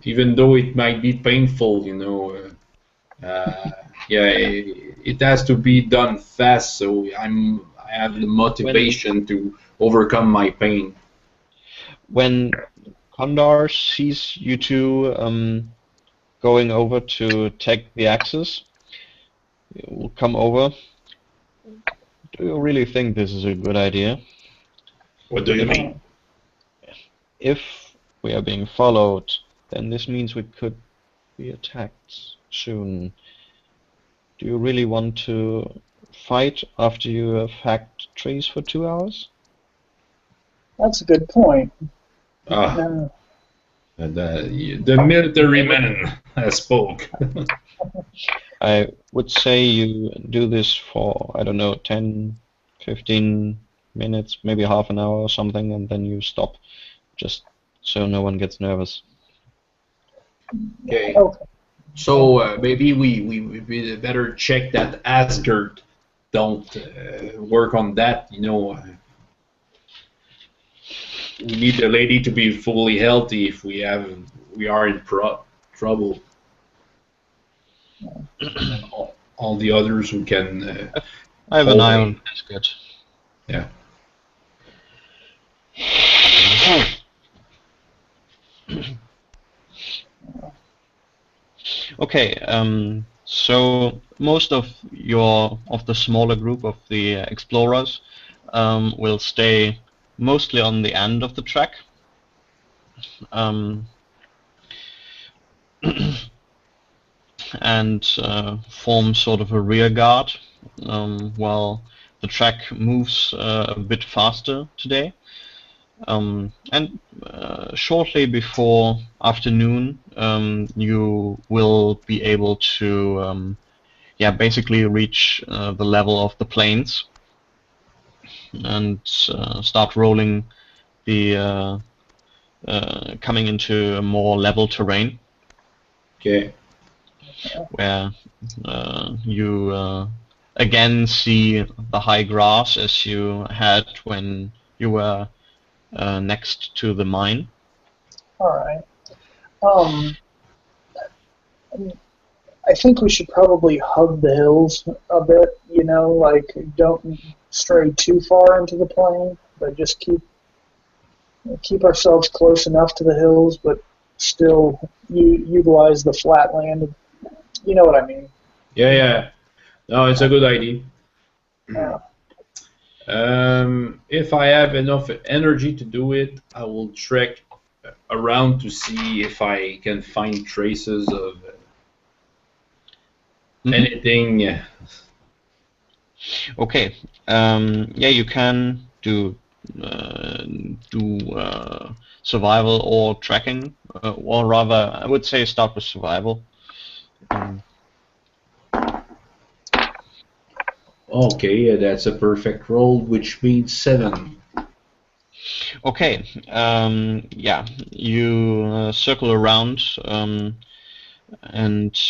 even though it might be painful, you know. Yeah, it has to be done fast, so I have the motivation to overcome my pain. When Condor sees you two going over to take the axes, he will come over. Do you really think this is a good idea? What do you mean? If we are being followed, then this means we could be attacked soon. Do you really want to fight after you have hacked trees for 2 hours? That's a good point. The military man has spoke. I would say you do this for, I don't know, 10, 15 minutes, maybe half an hour or something, and then you stop, just so no one gets nervous. Okay. So maybe we better check that Asgard don't work on that, you know. We need the lady to be fully healthy if we are in trouble. All the others who can. I have an eye on Asgard. Yeah. Okay. So most of the smaller group of the explorers will stay mostly on the end of the track. And form sort of a rear guard while the track moves a bit faster today. And shortly before afternoon, you will be able to basically reach the level of the plains and start rolling the coming into a more level terrain. Okay. Where you again see the high grass as you had when you were next to the mine. All right. I think we should probably hug the hills a bit, you know, like don't stray too far into the plain, but just keep ourselves close enough to the hills, but still utilize the flat land. You know what I mean? Yeah. No, it's a good idea. Yeah. If I have enough energy to do it, I will trek around to see if I can find traces of anything. Okay. Yeah, you can do survival or tracking, or rather, I would say start with survival. Okay, yeah, that's a perfect roll, which means 7. Okay, yeah, you circle around, and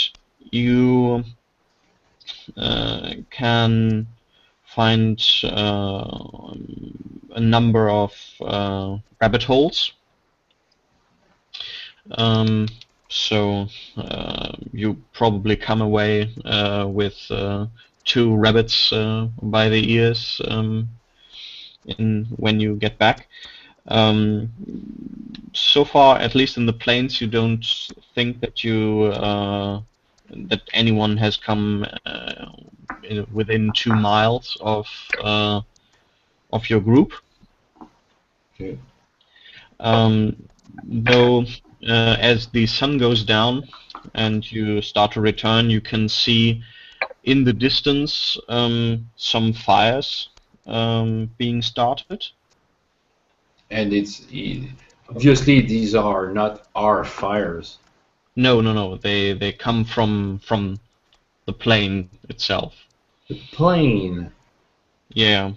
you can find a number of rabbit holes. So you probably come away with 2 rabbits by the ears when you get back. So far, at least in the plains, you don't think that that anyone has come within 2 miles of your group. Okay. Though, as the sun goes down and you start to return, you can see in the distance some fires being started. And obviously these are not our fires. No. They come from the plane itself. The plane. Yeah.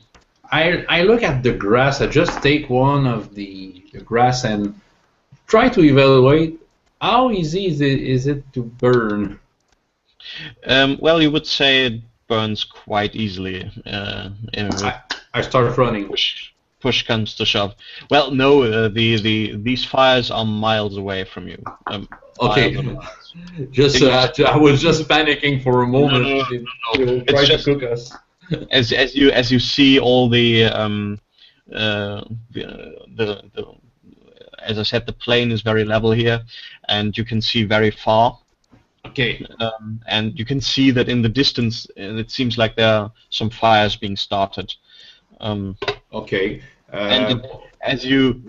I look at the grass. I just take one of the grass and try to evaluate how easy is it to burn. Well, you would say it burns quite easily. I start running. Push comes to shove. Well, no, these fires are miles away from you. Okay. Just I was just panicking for a moment. They'll try to cook us. As you see all the as I said, the plane is very level here, and you can see very far. Okay. And you can see that in the distance, it seems like there are some fires being started. Okay. And as you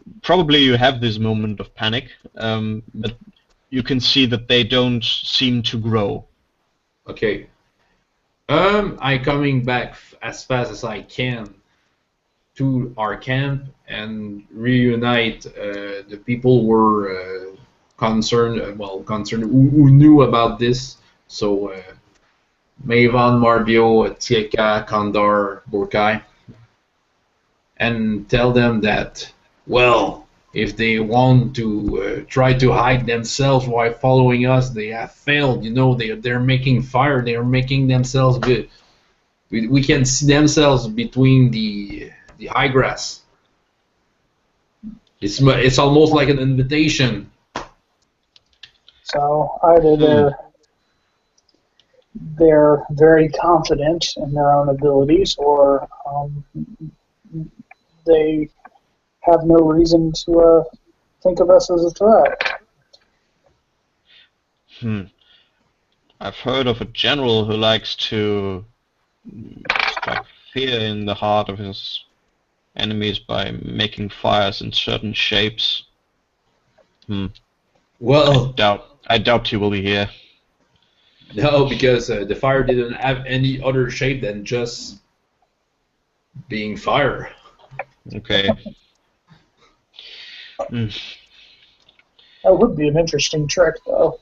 have this moment of panic, but you can see that they don't seem to grow. Okay. I'm coming back as fast as I can to our camp and reunite the people who were concerned who knew about this. So Mavan, Marbio, Tieka, Kandar, Burkai, and tell them that, well, if they want to try to hide themselves while following us, they have failed. You know, they're making fire. They are making themselves good. We can see themselves between the high grass. It's almost like an invitation. So either they're very confident in their own abilities, or they have no reason to think of us as a threat. I've heard of a general who likes to strike fear in the heart of his enemies by making fires in certain shapes. Well, I doubt he will be here. No, because the fire didn't have any other shape than just being fire. Okay. That would be an interesting trick, though.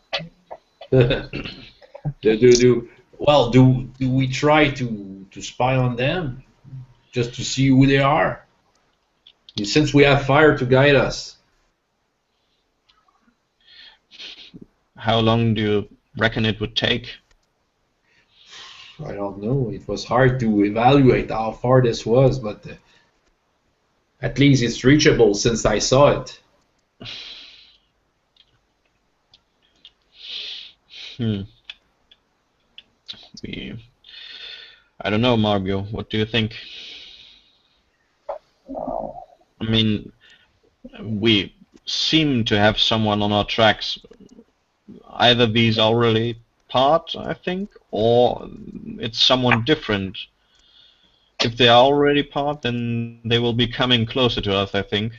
do we try to spy on them just to see who they are? Since we have fire to guide us. How long do you reckon it would take? I don't know. It was hard to evaluate how far this was, but at least it's reachable since I saw it. I don't know, Marbio. What do you think? I mean, we seem to have someone on our tracks. Either these are already part, I think, or it's someone different. If they are already part, then they will be coming closer to us, I think.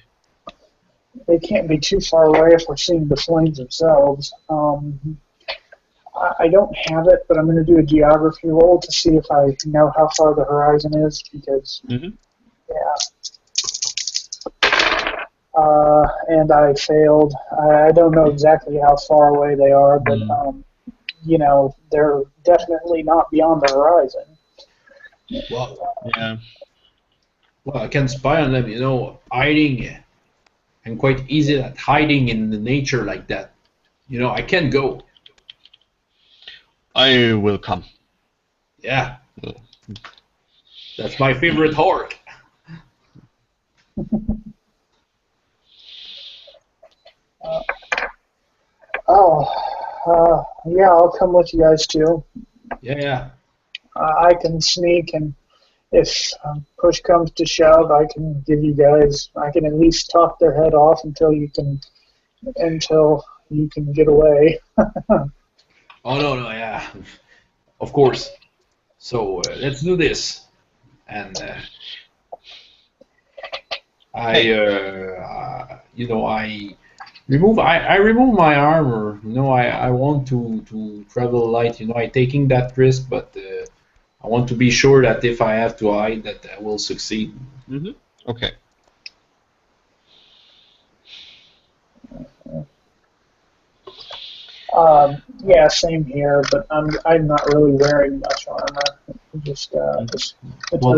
They can't be too far away if we're seeing the flames themselves. I don't have it, but I'm going to do a geography roll to see if I know how far the horizon is, because, and I failed. I don't know exactly how far away they are, but, you know, they're definitely not beyond the horizon. Well, yeah. Well, I can spy on them, you know, hiding. I'm quite easy at hiding in the nature like that. You know, I can go. I will come. Yeah. That's my favorite orc. Yeah, I'll come with you guys too. Yeah. I can sneak, and if push comes to shove, I can give you guys. I can at least talk their head off until you can get away. Oh no, yeah. Of course. So let's do this. And I remove my armor. I want to travel light. I taking that risk, but I want to be sure that if I have to hide, that I will succeed. Mm-hmm. Okay. Yeah, same here, but I'm not really wearing much armor. Just Well,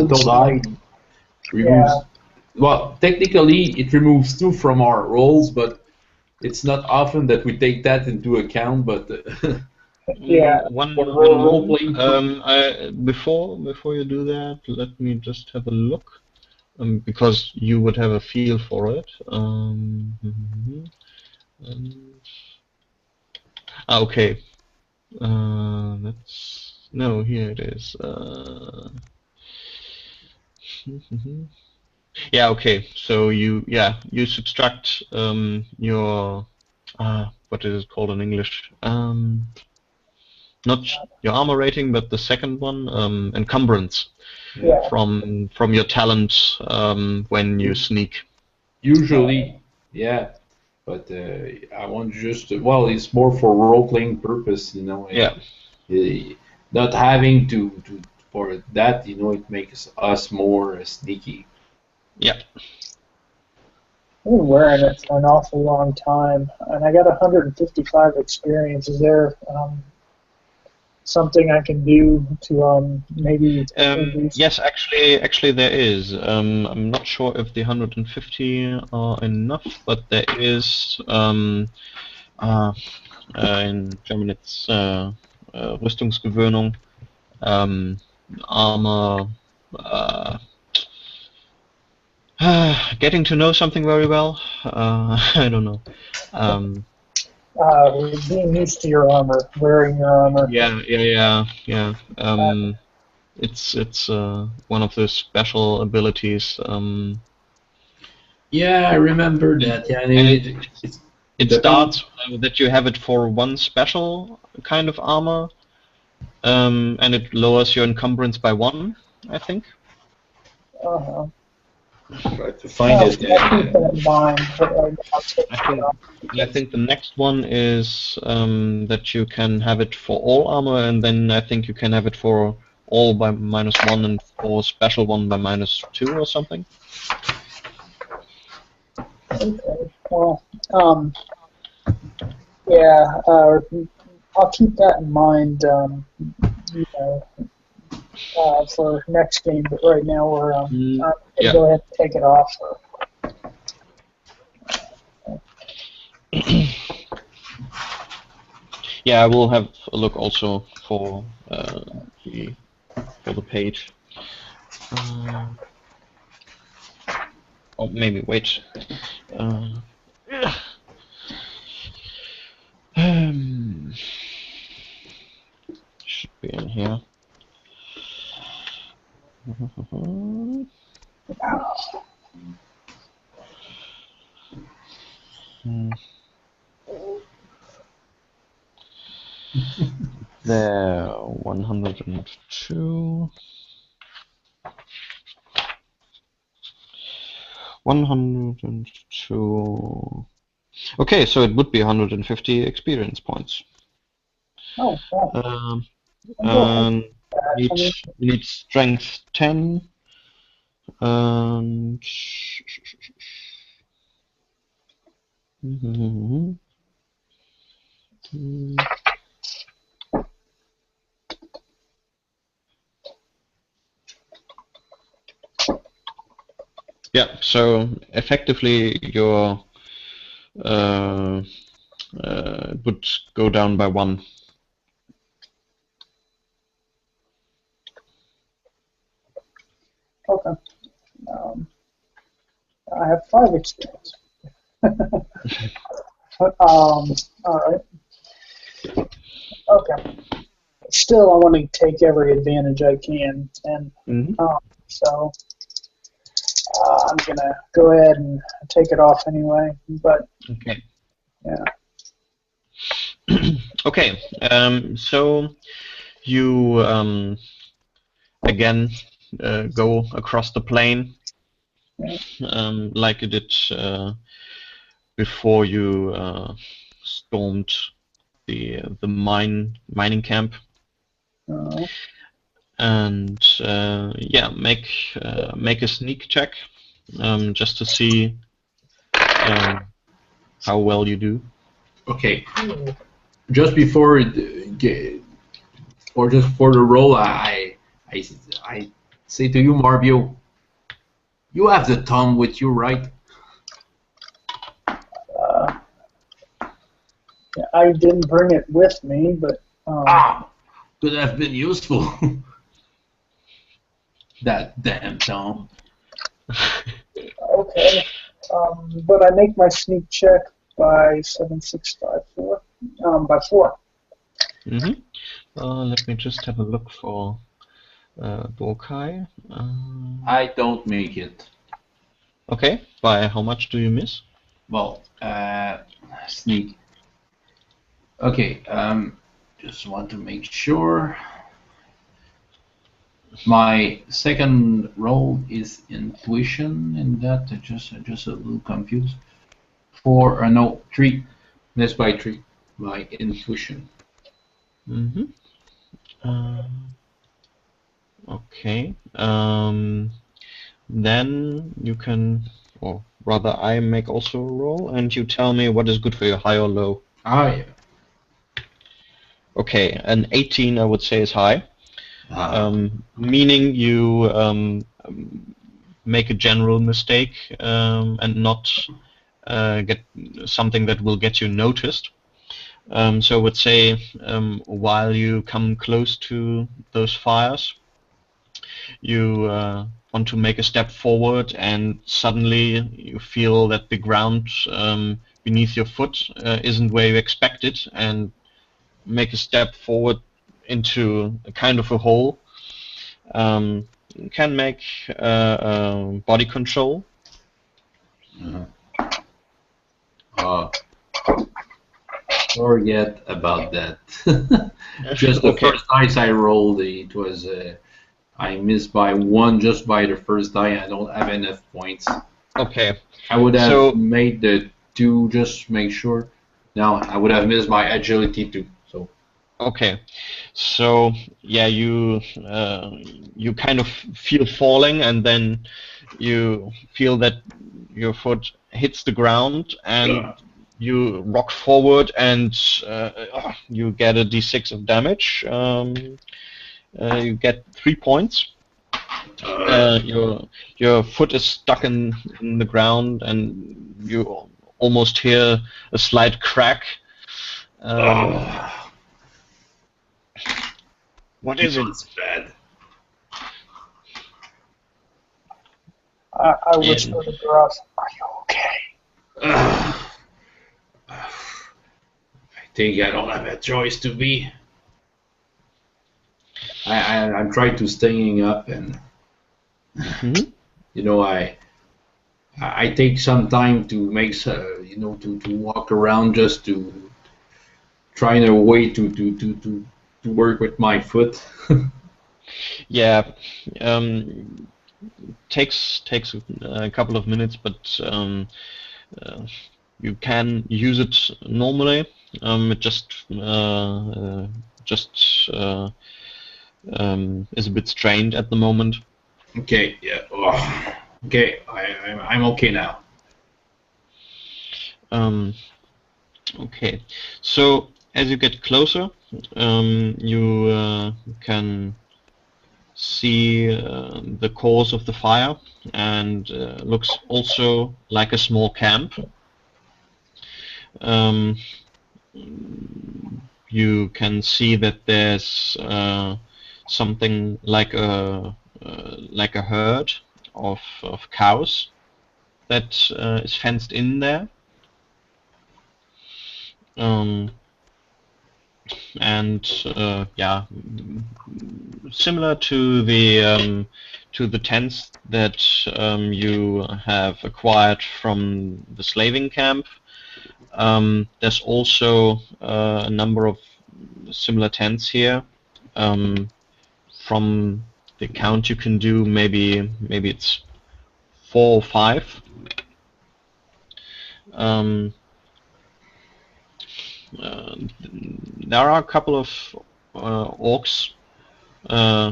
don't hide. Removes. Yeah. Well, technically, it removes 2 from our rolls, but it's not often that we take that into account. But Yeah. One For role moment. playing. Before you do that, let me just have a look, because you would have a feel for it. Okay. That's no. Here it is. Yeah. Okay. So you subtract your what is it called in English? Not your armor rating, but the second one, encumbrance, Yeah. from your talent when you sneak. Usually, yeah. But I want just well, it's more for role playing purpose, Yeah. not having to for that, it makes us more sneaky. Yeah. I've been wearing it for an awful long time, and I got 155 experience. Is there something I can do to maybe increase? Yes, actually there is. I'm not sure if the 150 are enough, but there is. In German it's Rüstungsgewöhnung, armor. Getting to know something very well. I don't know. Being used to your armor, wearing your armor. Yeah. It's one of the special abilities. Yeah, I remember that. Yeah, And it depends. starts that you have it for one special kind of armor, and it lowers your encumbrance by 1, I think. Uh-huh. Try to find it. I'll keep that in mind. But I'll take I think the next one is that you can have it for all armor, and then I think you can have it for all by -1 and for special one by -2 or something. Okay. Well, yeah. I'll keep that in mind. For next game, but right now we're I'm gonna go ahead and take it off. Yeah, I will have a look also for the page. Or maybe wait. Should be in here. There, 102. 102. Okay, so it would be 150 experience points. Oh, wow. And need strength 10. And yeah, so effectively your would go down by 1. Okay. I have 5 experience. All right. Okay. Still, I want to take every advantage I can, and so I'm gonna go ahead and take it off anyway. But okay. Yeah. Okay. So you again go across the plain, Yeah. like you did before you stormed the mining camp. And yeah, make a sneak check, just to see how well you do. Okay. Just before or just for the roll, I say to you, Marbio, you have the thumb with you, right? I didn't bring it with me, but Could have been useful. That damn thumb. okay. But I make my sneak check by 7654. By 4. Mm-hmm. Let me just have a look for Borkai. I don't make it. Okay, by how much do you miss? Well, sneak. Okay, just want to make sure. My second roll is intuition, and that just a little confused. 4, no, 3. That's by 3. My intuition. Mm-hmm. Okay. Then you can, or rather, I make also a roll, and you tell me what is good for you, high or low. Ah, yeah. Okay, an 18 I would say is high, meaning you make a general mistake and not get something that will get you noticed. So I would say while you come close to those fires, you want to make a step forward, and suddenly you feel that the ground beneath your foot isn't where you expect it, and make a step forward into a kind of a hole. You can make body control. Forget about that. Just the Okay. first dice I rolled, it was I missed by 1 just by the first die. I don't have enough points. Okay. I would have So made the 2 just to make sure. Now I would have missed my agility too. So okay. So yeah, you kind of feel falling, and then you feel that your foot hits the ground, and you rock forward, and you get a d6 of damage. You get 3 points. Your foot is stuck in the ground, and you almost hear a slight crack. What is it? It's bad. I whisper to Gross, "Are you okay?" I think I don't have a choice to be. I'm trying to staying up, and you know I take some time to make to walk around, just to try a way to work with my foot. Yeah, takes a couple of minutes, but you can use it normally. It just is a bit strained at the moment. Okay, yeah. Oh, okay, I'm okay now. Okay, so as you get closer, you can see the cause of the fire, and looks also like a small camp. You can see that there's something like a herd of cows that is fenced in there. And yeah, similar to the tents that you have acquired from the slaving camp, there's also a number of similar tents here from the count you can do, maybe it's 4 or 5. There are a couple of orcs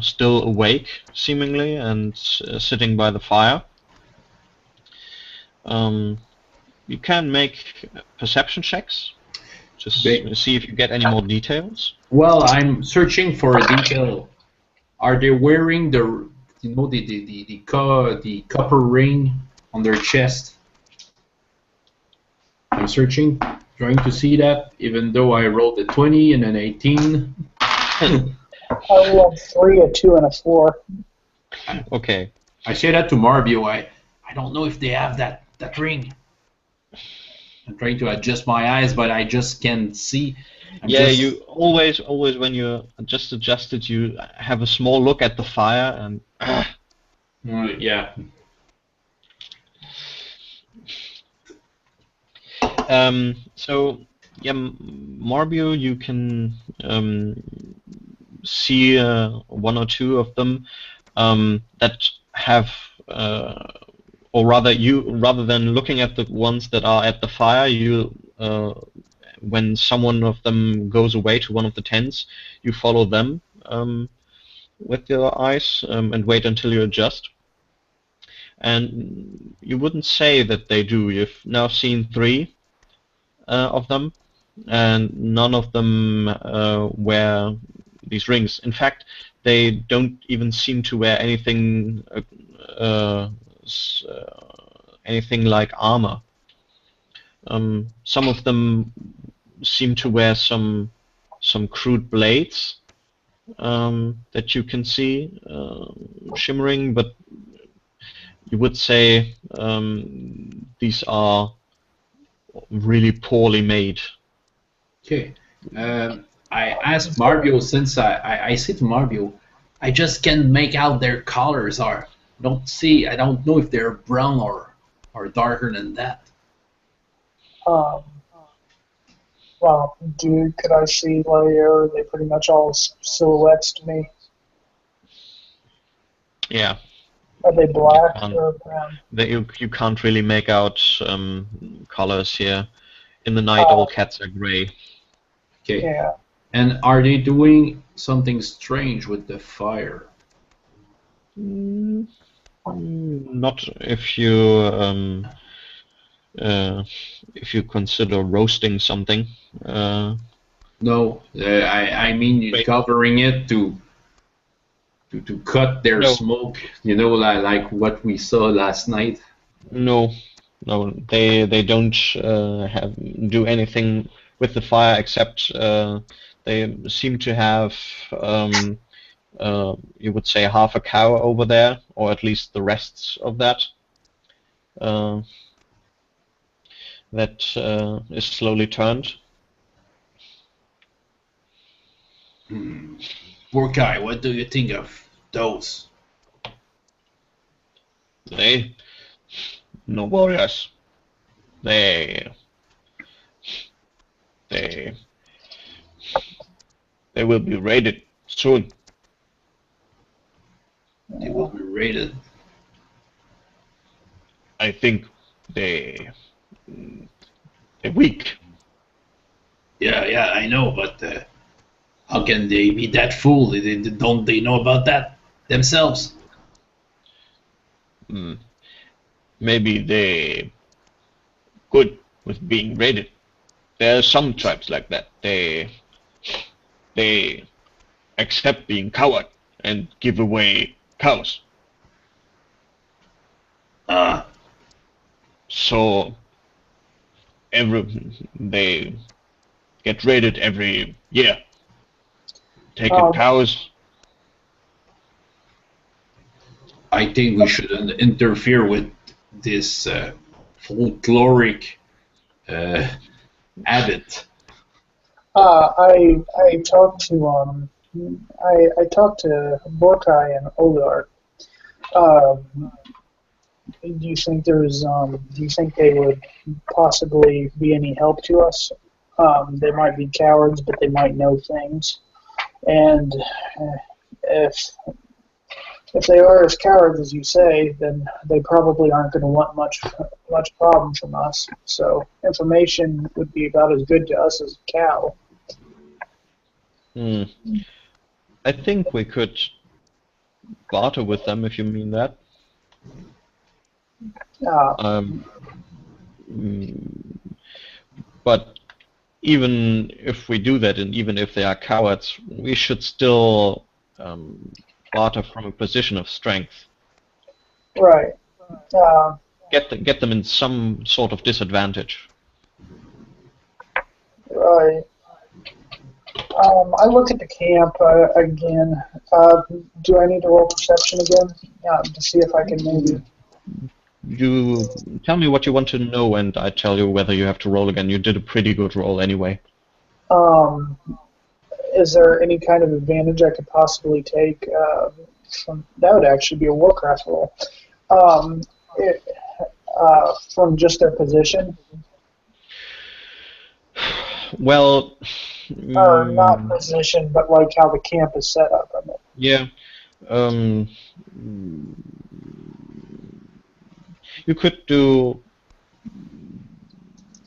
still awake, seemingly, and sitting by the fire. You can make perception checks, just see if you get any more details. Well, I'm searching for a detail. Are they wearing the copper ring on their chest? I'm searching, trying to see that, even though I rolled a 20 and an 18. I rolled 3, a 2, and a 4. Okay. I say that to Marbio. I don't know if they have that ring. I'm trying to adjust my eyes, but I just can't see. You always when you just adjust it, you have a small look at the fire and. Yeah. So yeah, Marbio, you can see 1 or 2 of them that have, or rather than looking at the ones that are at the fire, when someone of them goes away to one of the tents, you follow them with your eyes and wait until you adjust. And you wouldn't say that they do. You've now seen 3 of them, and none of them wear these rings. In fact, they don't even seem to wear anything like armor. Some of them seem to wear some crude blades that you can see shimmering, but you would say these are really poorly made. Okay. I asked Marbio, since I said to Marbio, I just can't make out their colors. I don't know if they're brown or darker than that. Well, could I see are they pretty much all silhouettes to me? Yeah. Are they black or brown? You can't really make out colors here. In the night, all cats are gray. Okay. Yeah. And are they doing something strange with the fire? Not if you consider roasting something. No, I mean covering it to cut their smoke. Like what we saw last night. No, they don't do anything with the fire except they seem to have you would say half a cow over there, or at least the rests of that. That is slowly turned. Borkai, what do you think of those? They no warriors. They will be raided soon. They will be raided. I think they're weak. Yeah, I know, but how can they be that fool? Don't they know about that themselves? Maybe they good with being raided. There are some tribes like that. They accept being coward and give away cows. So they get raided every year. Taking cows. I think we shouldn't interfere with this folkloric habit. I talked to I talked to Borkai and Olar. Do you think do you think they would possibly be any help to us? They might be cowards, but they might know things. And if if they are as cowards as you say, then they probably aren't going to want much problem from us. So information would be about as good to us as a cow. I think we could barter with them, if you mean that. But even if we do that, and even if they are cowards, we should still barter from a position of strength. Right. Get them in some sort of disadvantage. Right. I look at the camp again. Do I need to roll perception again to see if I can maybe? You tell me what you want to know, and I tell you whether you have to roll again. You did a pretty good roll anyway. Is there any kind of advantage I could possibly take from? That would actually be a Warcraft roll. From just their position. Well, or not position, but like how the camp is set up. I mean. Yeah. You could do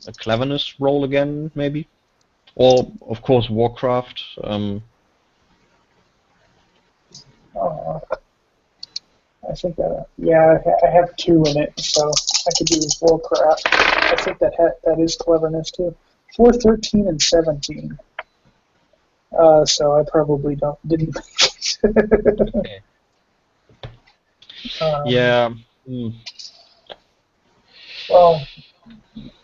a cleverness roll again, maybe, or of course Warcraft. I think that I have 2 in it, so I could use Warcraft. I think that is cleverness too. 4, 13, and 17. So I probably didn't make it. Okay. Yeah. Well,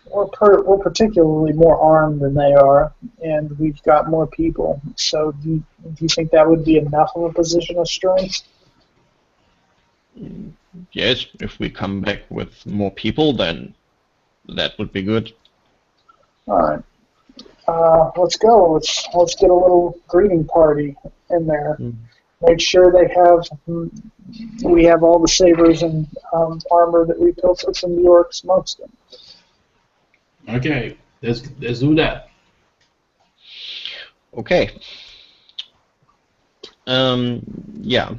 we're particularly more armed than they are, and we've got more people. So do you think that would be enough of a position of strength? Yes, if we come back with more people, then that would be good. All right. Let's go. Let's get a little greeting party in there. Make sure we have all the sabers and armor that we pilfered from the orcs amongst them. Okay, let's do that. Okay. Yeah,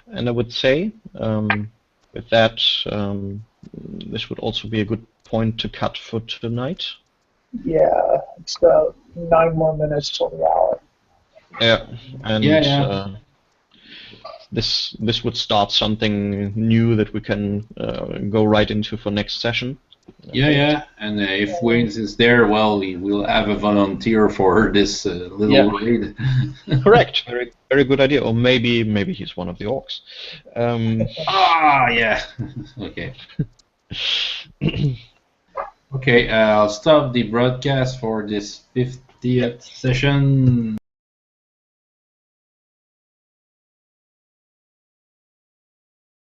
and I would say with that, this would also be a good point to cut for tonight. Yeah, it's about 9 more minutes till the hour. Yeah, and this would start something new that we can go right into for next session. Yeah, and if Wayne is there, well, we'll have a volunteer for this little raid. Correct, very good idea. Or maybe he's one of the orcs. Yeah. Okay. Okay, I'll stop the broadcast for this 50th session.